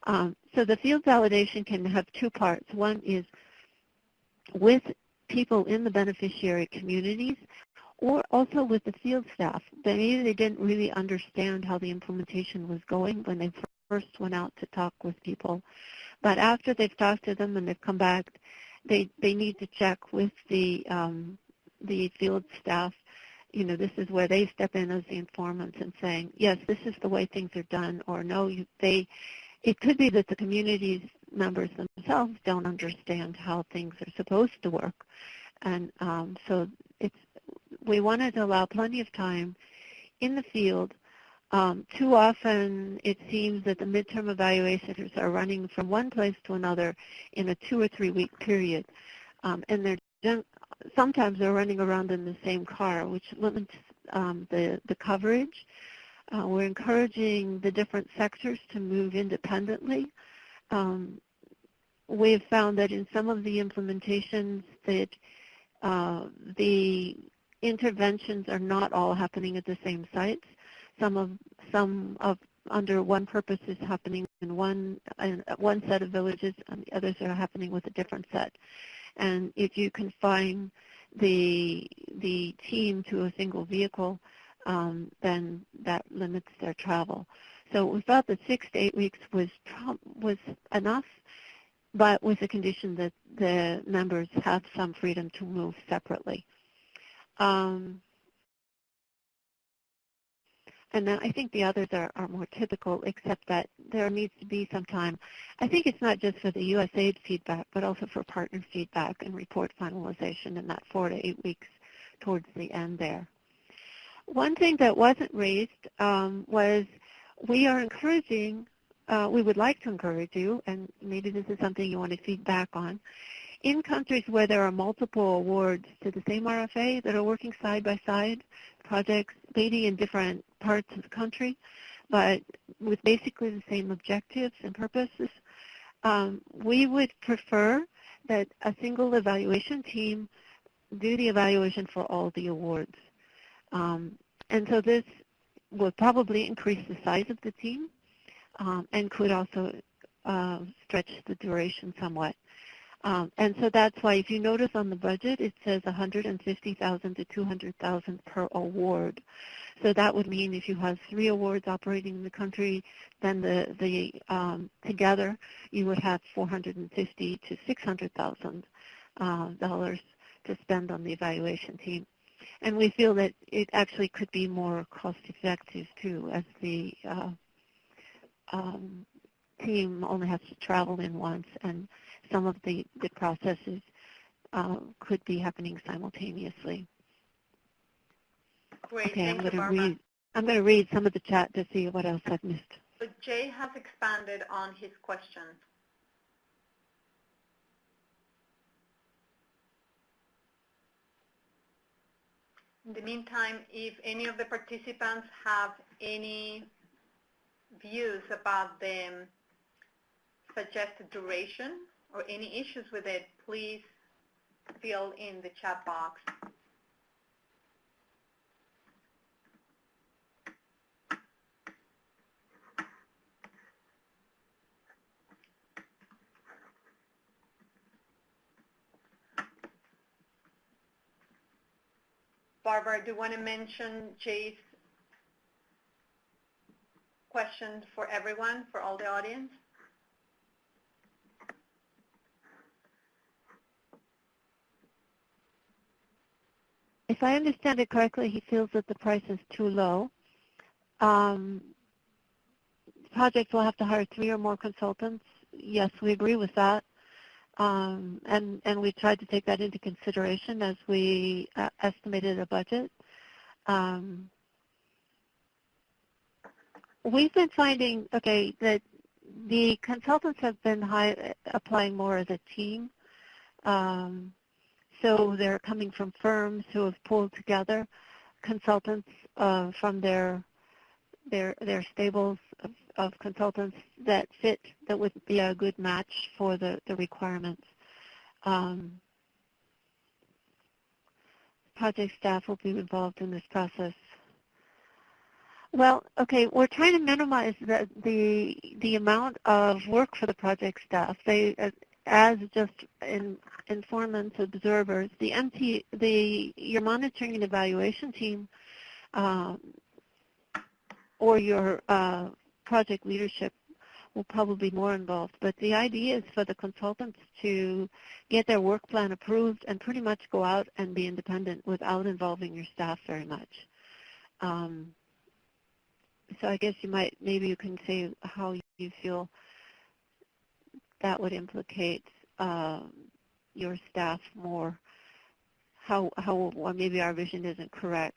So the field validation can have two parts. One is with people in the beneficiary communities, or also with the field staff. Maybe they didn't really understand how the implementation was going when they first went out to talk with people. But after they've talked to them and they've come back, they need to check with the field staff. You know, this is where they step in as the informants and saying, yes, this is the way things are done, or no, it could be that the community's members themselves don't understand how things are supposed to work. And so we wanted to allow plenty of time in the field. Too often it seems that the midterm evaluators are running from one place to another in a 2 or 3 week period. And sometimes they're running around in the same car, which limits the coverage. We're encouraging the different sectors to move independently. We've found that in some of the implementations that the interventions are not all happening at the same sites. Some of under one purpose is happening in one set of villages, and the others are happening with a different set. And if you confine the team to a single vehicle, then that limits their travel. So we felt that 6 to 8 weeks was enough, but with the condition that the members have some freedom to move separately. And then I think the others are more typical, except that there needs to be some time. I think it's not just for the USAID feedback, but also for partner feedback and report finalization in that 4 to 8 weeks towards the end there. One thing that wasn't raised was we are encouraging, we would like to encourage you, and maybe this is something you want to feedback on, in countries where there are multiple awards to the same RFA that are working side by side, projects maybe in different parts of the country, but with basically the same objectives and purposes, we would prefer that a single evaluation team do the evaluation for all the awards. And so this will probably increase the size of the team and could also stretch the duration somewhat. And so that's why if you notice on the budget, it says $150,000 to $200,000 per award. So that would mean if you have 3 awards operating in the country, then the together you would have $450,000 to $600,000 dollars to spend on the evaluation team. And we feel that it actually could be more cost-effective too, as the team only has to travel in once, and some of the processes could be happening simultaneously. Great, okay, thank you, Barbara. I'm going to read some of the chat to see what else I've missed. So Jay has expanded on his question. In the meantime, if any of the participants have any views about the suggested duration or any issues with it, please fill in the chat box. Barbara, do you want to mention Jay's questions for everyone, for all the audience? If I understand it correctly, he feels that the price is too low. Projects will have to hire 3 or more consultants. Yes, we agree with that. And we tried to take that into consideration as we estimated a budget. We've been finding, okay, that the consultants have been applying more as a team. So they're coming from firms who have pulled together consultants from their stables of consultants that fit, that would be a good match for the requirements. Project staff will be involved in this process. Well, okay, we're trying to minimize the amount of work for the project staff. They, as just informants, observers, your monitoring and evaluation team or your project leadership will probably be more involved. But the idea is for the consultants to get their work plan approved and pretty much go out and be independent without involving your staff very much. So I guess maybe you can say how you feel that would implicate your staff more, or maybe our vision isn't correct.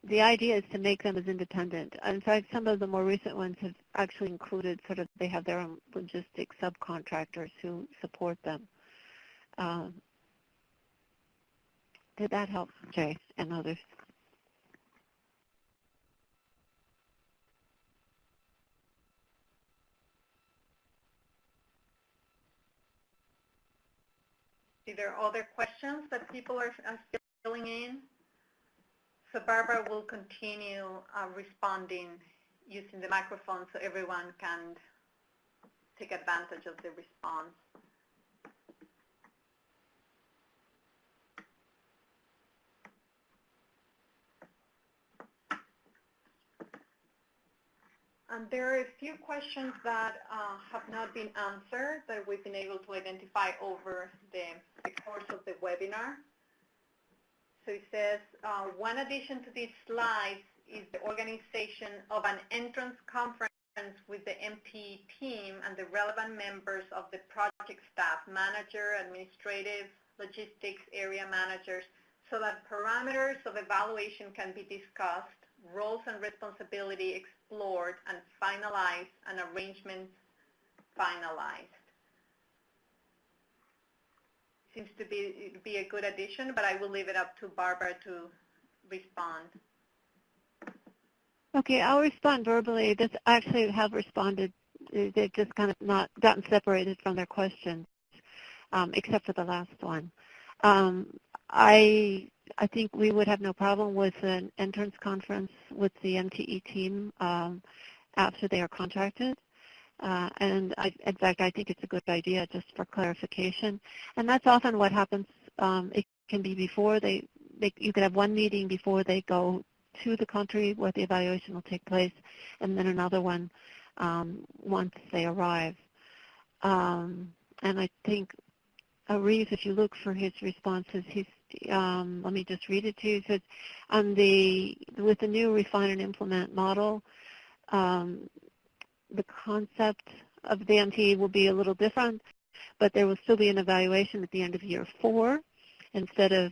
The idea is to make them as independent. In fact, some of the more recent ones have actually included they have their own logistics subcontractors who support them. Did that help, Jay, and others? Are there other questions that people are filling in? So Barbara will continue responding using the microphone so everyone can take advantage of the response. And there are a few questions that have not been answered that we've been able to identify over the course of the webinar. So it says, one addition to these slides is the organization of an entrance conference with the MP team and the relevant members of the project staff, manager, administrative, logistics, area managers, so that parameters of evaluation can be discussed, roles and responsibility explored and finalized and arrangements finalized. Seems to be a good addition, but I will leave it up to Barbara to respond. Okay, I'll respond verbally. This actually have responded. They've just kind of not gotten separated from their questions, except for the last one. I think we would have no problem with an entrance conference with the MTE team after they are contracted. In fact, I think it's a good idea just for clarification. And that's often what happens. It can be before you could have one meeting before they go to the country where the evaluation will take place, and then another one once they arrive. And I think Reeves, if you look for his responses, let me just read it to you. It says, with the new refine and implement model, the concept of the MTE will be a little different, but there will still be an evaluation at the end of year 4 instead of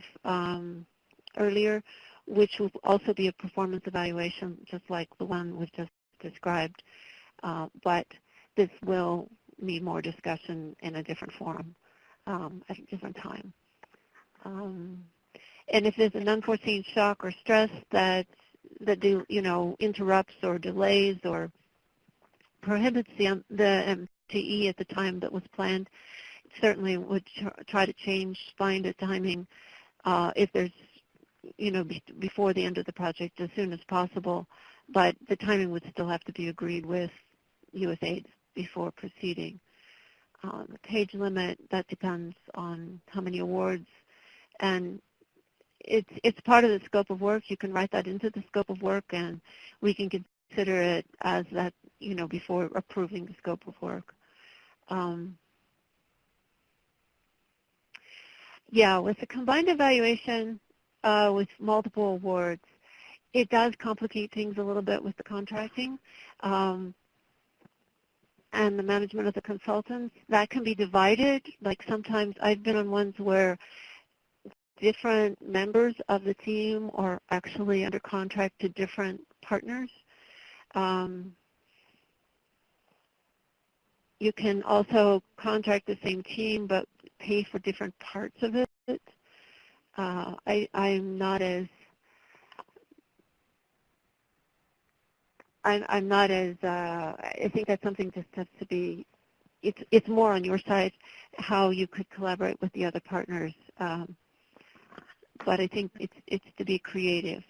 earlier, which will also be a performance evaluation, just like the one we've just described. But this will need more discussion in a different forum at a different time. And if there's an unforeseen shock or stress that interrupts or delays or prohibits the MTE at the time that was planned, certainly would try to find a timing if there's, before the end of the project as soon as possible, but the timing would still have to be agreed with USAID before proceeding. The page limit, that depends on how many awards, and it's part of the scope of work. You can write that into the scope of work, and we can consider it as that, before approving the scope of work. Yeah, with the combined evaluation with multiple awards, it does complicate things a little bit with the contracting and the management of the consultants. That can be divided. Like sometimes I've been on ones where different members of the team are actually under contract to different partners. You can also contract the same team but pay for different parts of it. I'm not as I think that's something just has to be, it's more on your side how you could collaborate with the other partners. But I think it's to be creative.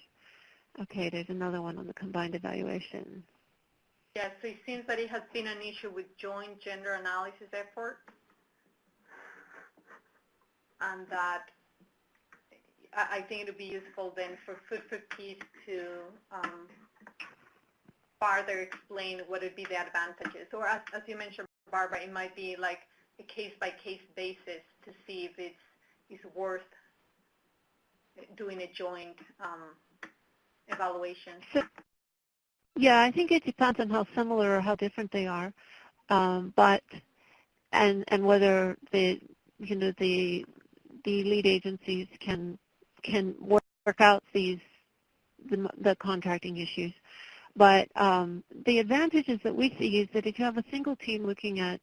Okay, there's another one on the combined evaluation. Yeah, so it seems that it has been an issue with joint gender analysis effort, and that I think it would be useful then for Food for Peace to further explain what would be the advantages. Or as you mentioned, Barbara, it might be like a case-by-case basis to see if it's worth doing a joint evaluation. So, yeah, I think it depends on how similar or how different they are, but and whether the lead agencies can work out the contracting issues. But the advantages that we see is that if you have a single team looking at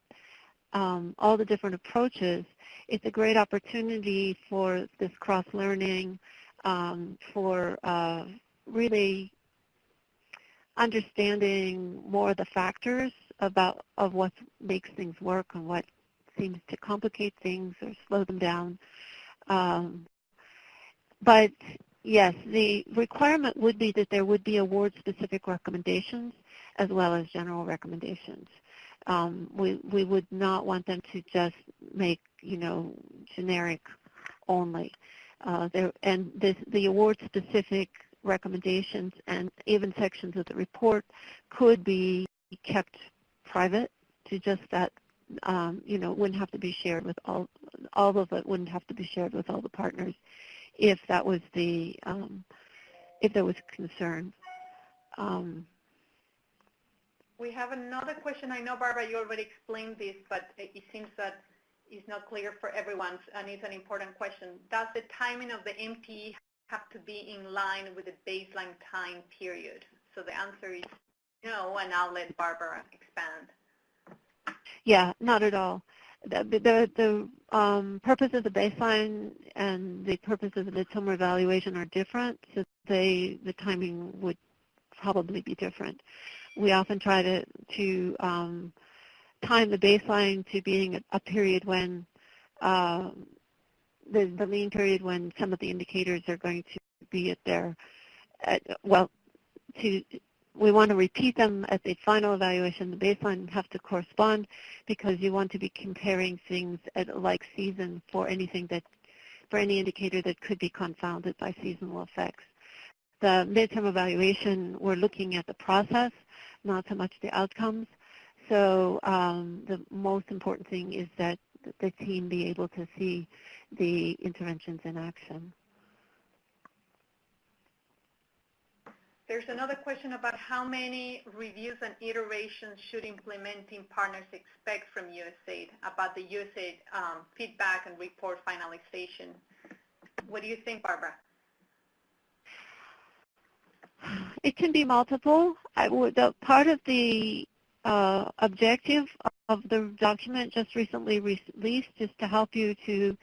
all the different approaches, it's a great opportunity for this cross-learning, for really understanding more of the factors of what makes things work and what seems to complicate things or slow them down. But yes, the requirement would be that there would be award-specific recommendations as well as general recommendations. We would not want them to just make, generic only. The award-specific recommendations and even sections of the report could be kept private to just that, wouldn't have to be shared with all of it wouldn't have to be shared with all the partners if that was if there was concern. We have another question. I know, Barbara, you already explained this, but it seems that it's not clear for everyone, and it's an important question. Does the timing of the MTE have to be in line with the baseline time period? So the answer is no, and I'll let Barbara expand. Yeah, not at all. The purpose of the baseline and the purpose of the midterm evaluation are different, so the timing would probably be different. We often try to time the baseline to being a period when the lean period when some of the indicators are going to be at their, we want to repeat them at the final evaluation. The baseline have to correspond because you want to be comparing things at a like season for any indicator that could be confounded by seasonal effects. The midterm evaluation, we're looking at the process, not so much the outcomes. So the most important thing is that the team be able to see the interventions in action. There's another question about how many reviews and iterations should implementing partners expect from USAID about the USAID feedback and report finalization. What do you think, Barbara? It can be multiple. Part of the objective of the document just recently released is to help you to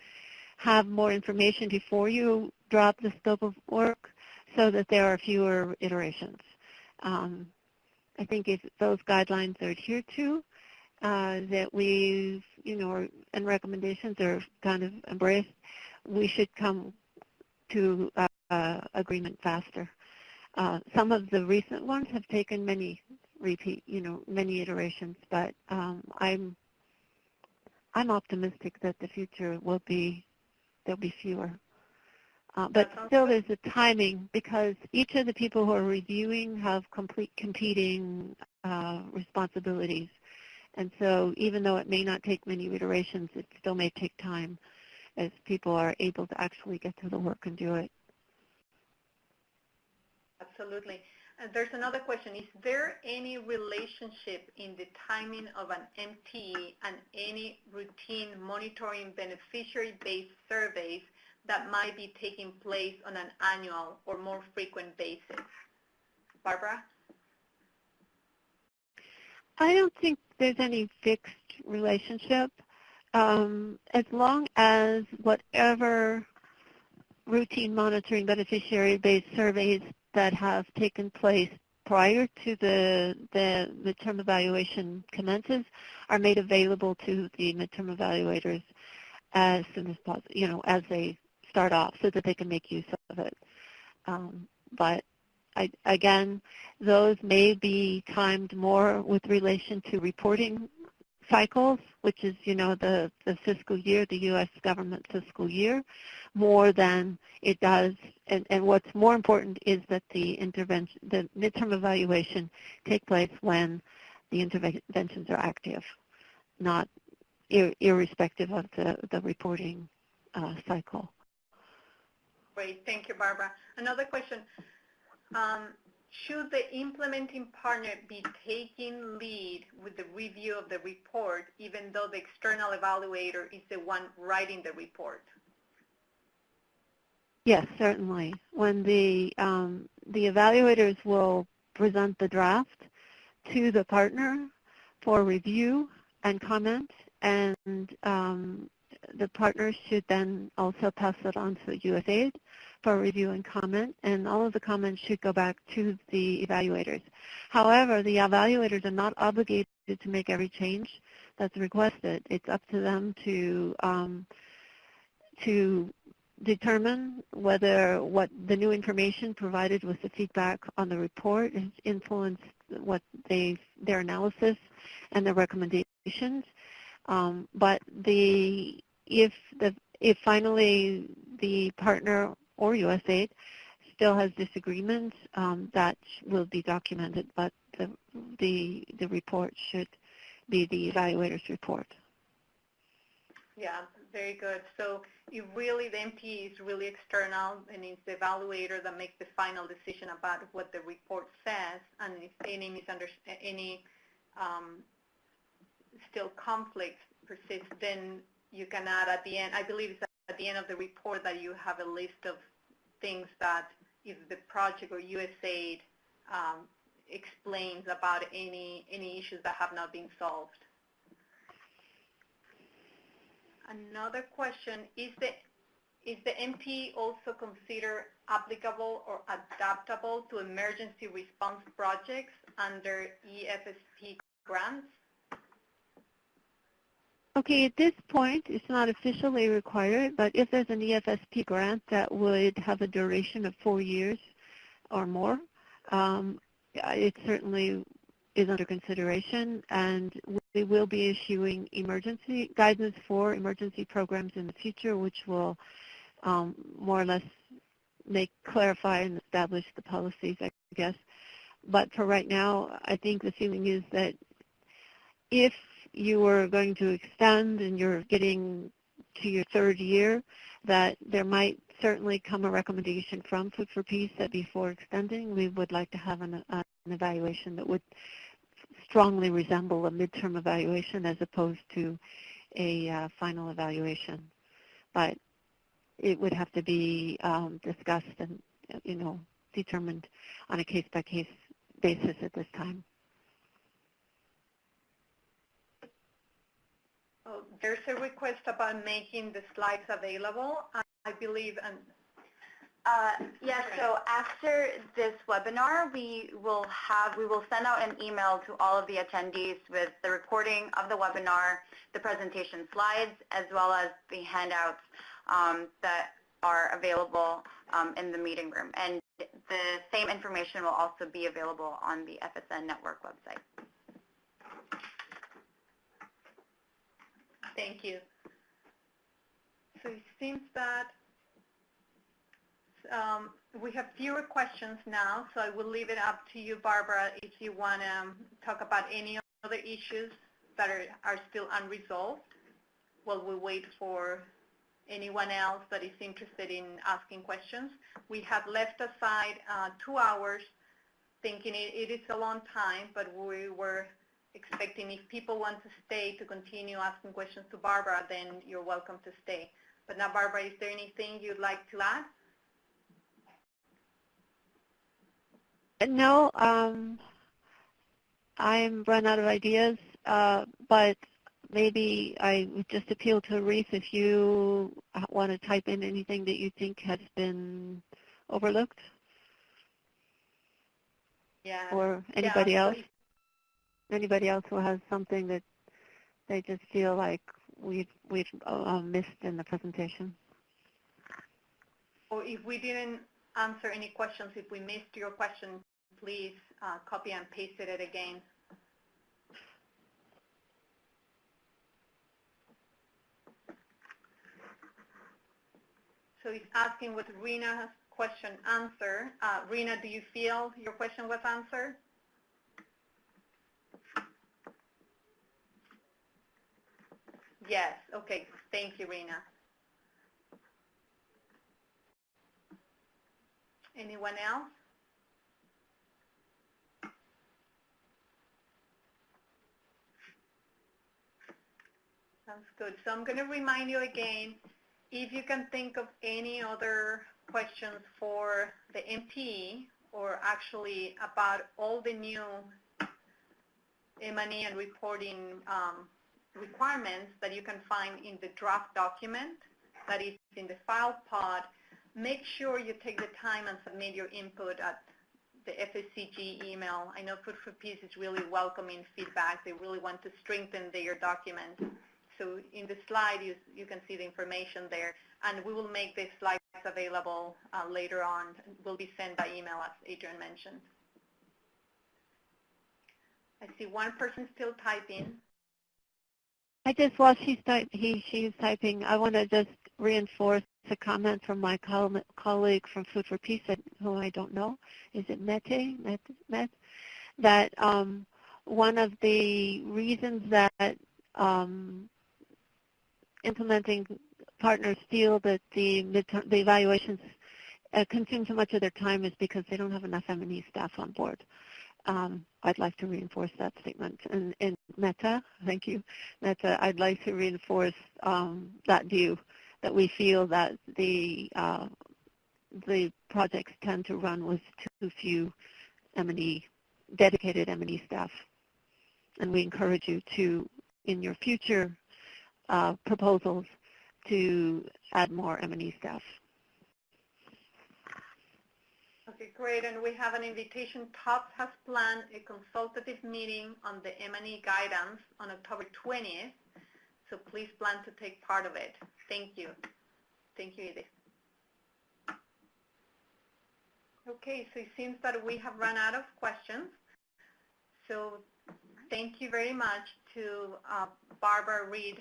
have more information before you drop the scope of work so that there are fewer iterations. I think if those guidelines are adhered to, that we've, and recommendations are kind of embraced, we should come to agreement faster. Some of the recent ones have taken many iterations, but I'm optimistic that the future there'll be fewer. But still there's a timing because each of the people who are reviewing have competing responsibilities. And so even though it may not take many iterations, it still may take time as people are able to actually get to the work and do it. Absolutely. And there's another question. Is there any relationship in the timing of an MTE and any routine monitoring beneficiary-based surveys that might be taking place on an annual or more frequent basis? Barbara? I don't think there's any fixed relationship. As long as whatever routine monitoring beneficiary-based surveys that have taken place prior to the midterm evaluation commences are made available to the midterm evaluators as soon as possible, as they start off so that they can make use of it. But again, those may be timed more with relation to reporting cycles, which is, the fiscal year, the U.S. government fiscal year, more than it does. And what's more important is that the midterm evaluation take place when the interventions are active, not irrespective of the reporting cycle. Great. Thank you, Barbara. Another question. Should the implementing partner be taking lead with the review of the report, even though the external evaluator is the one writing the report? Yes, certainly. When the evaluators will present the draft to the partner for review and comment, and the partners should then also pass it on to USAID for review and comment, and all of the comments should go back to the evaluators. However, the evaluators are not obligated to make every change that's requested. It's up to them to determine whether what the new information provided with the feedback on the report has influenced what their analysis and their recommendations. But if finally the partner or USAID still has disagreements, that will be documented, but the report should be the evaluator's report. Yeah, very good. So if really the MTE is really external and it's the evaluator that makes the final decision about what the report says, and if any still conflicts persist, then you can add at the end, I believe it's at the end of the report that you have a list of things that if the project or USAID explains about any issues that have not been solved. Another question, is the MP also considered applicable or adaptable to emergency response projects under EFSP grants? Okay, at this point, it's not officially required, but if there's an EFSP grant that would have a duration of 4 years or more, it certainly is under consideration, and we will be issuing emergency guidance for emergency programs in the future, which will more or less clarify and establish the policies, I guess. But for right now, I think the feeling is that if you were going to extend and you're getting to your 3rd year, that there might certainly come a recommendation from Food for Peace that before extending, we would like to have an evaluation that would strongly resemble a midterm evaluation as opposed to a final evaluation. But it would have to be discussed and, determined on a case-by-case basis at this time. Oh, there's a request about making the slides available, I believe. And yes, so after this webinar, we will send out an email to all of the attendees with the recording of the webinar, the presentation slides, as well as the handouts that are available in the meeting room. And the same information will also be available on the FSN Network website. Thank you. So it seems that we have fewer questions now, so I will leave it up to you, Barbara, if you want to talk about any other issues that are still unresolved while we wait for anyone else that is interested in asking questions. We have left aside 2 hours, thinking it is a long time, but we were expecting if people want to stay to continue asking questions to Barbara, then you're welcome to stay. But now, Barbara, is there anything you'd like to add? No, I'm run out of ideas, but maybe I would just appeal to Reese if you want to type in anything that you think has been overlooked. Yeah. Or anybody else. Anybody else who has something that they just feel like we've missed in the presentation. Or if we didn't answer any questions, if we missed your question, please copy and paste it again. So it's asking was Rena's question answered. Rena, do you feel your question was answered? Yes. Okay. Thank you, Rena. Anyone else? Sounds good. So I'm going to remind you again, if you can think of any other questions for the MP or actually about all the new M&E and reporting requirements that you can find in the draft document that is in the file pod, make sure you take the time and submit your input at the FSCG email. I know Food for Peace is really welcoming feedback. They really want to strengthen their document. So in the slide, you can see the information there. And we will make the slides available later on. Will be sent by email, as Adrian mentioned. I see one person still typing. I just, while she's typing, I want to just reinforce a comment from my colleague from Food for Peace, who I don't know. Is it Mete? That one of the reasons that implementing partners feel that the evaluations consume so much of their time is because they don't have enough M&E staff on board. I'd like to reinforce that statement. And Meta, thank you, Meta, I'd like to reinforce that view, that we feel that the the projects tend to run with too few M&E, dedicated M&E staff. And we encourage you to, in your future proposals, to add more M&E staff. Okay, great. And we have an invitation. TOPS has planned a consultative meeting on the M&E guidance on October 20th. So please plan to take part of it. Thank you. Thank you, Edith. Okay, so it seems that we have run out of questions. So thank you very much to Barbara Reed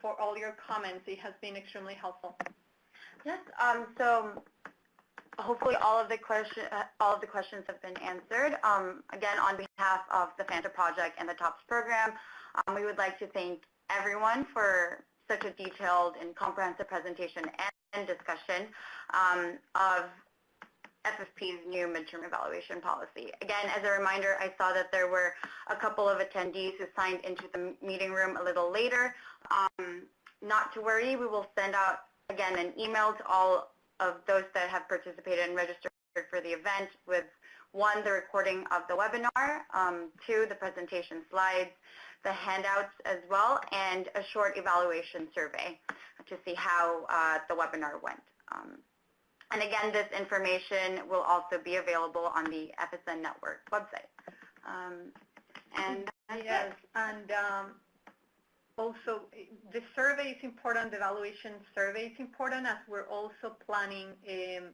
for all your comments. It has been extremely helpful. Yes. So hopefully all of the questions have been answered. Again, on behalf of the FANTA project and the TOPS program, we would like to thank everyone for such a detailed and comprehensive presentation and discussion of FFP's new midterm evaluation policy. Again, as a reminder, I saw that there were a couple of attendees who signed into the meeting room a little later. Not to worry, we will send out, again, an email to all of those that have participated and registered for the event with, 1, the recording of the webinar, 2, the presentation slides, the handouts as well, and a short evaluation survey to see how the webinar went. And again, this information will also be available on the FSN Network website. And yes, and also the survey is important, the evaluation survey is important, as we're also planning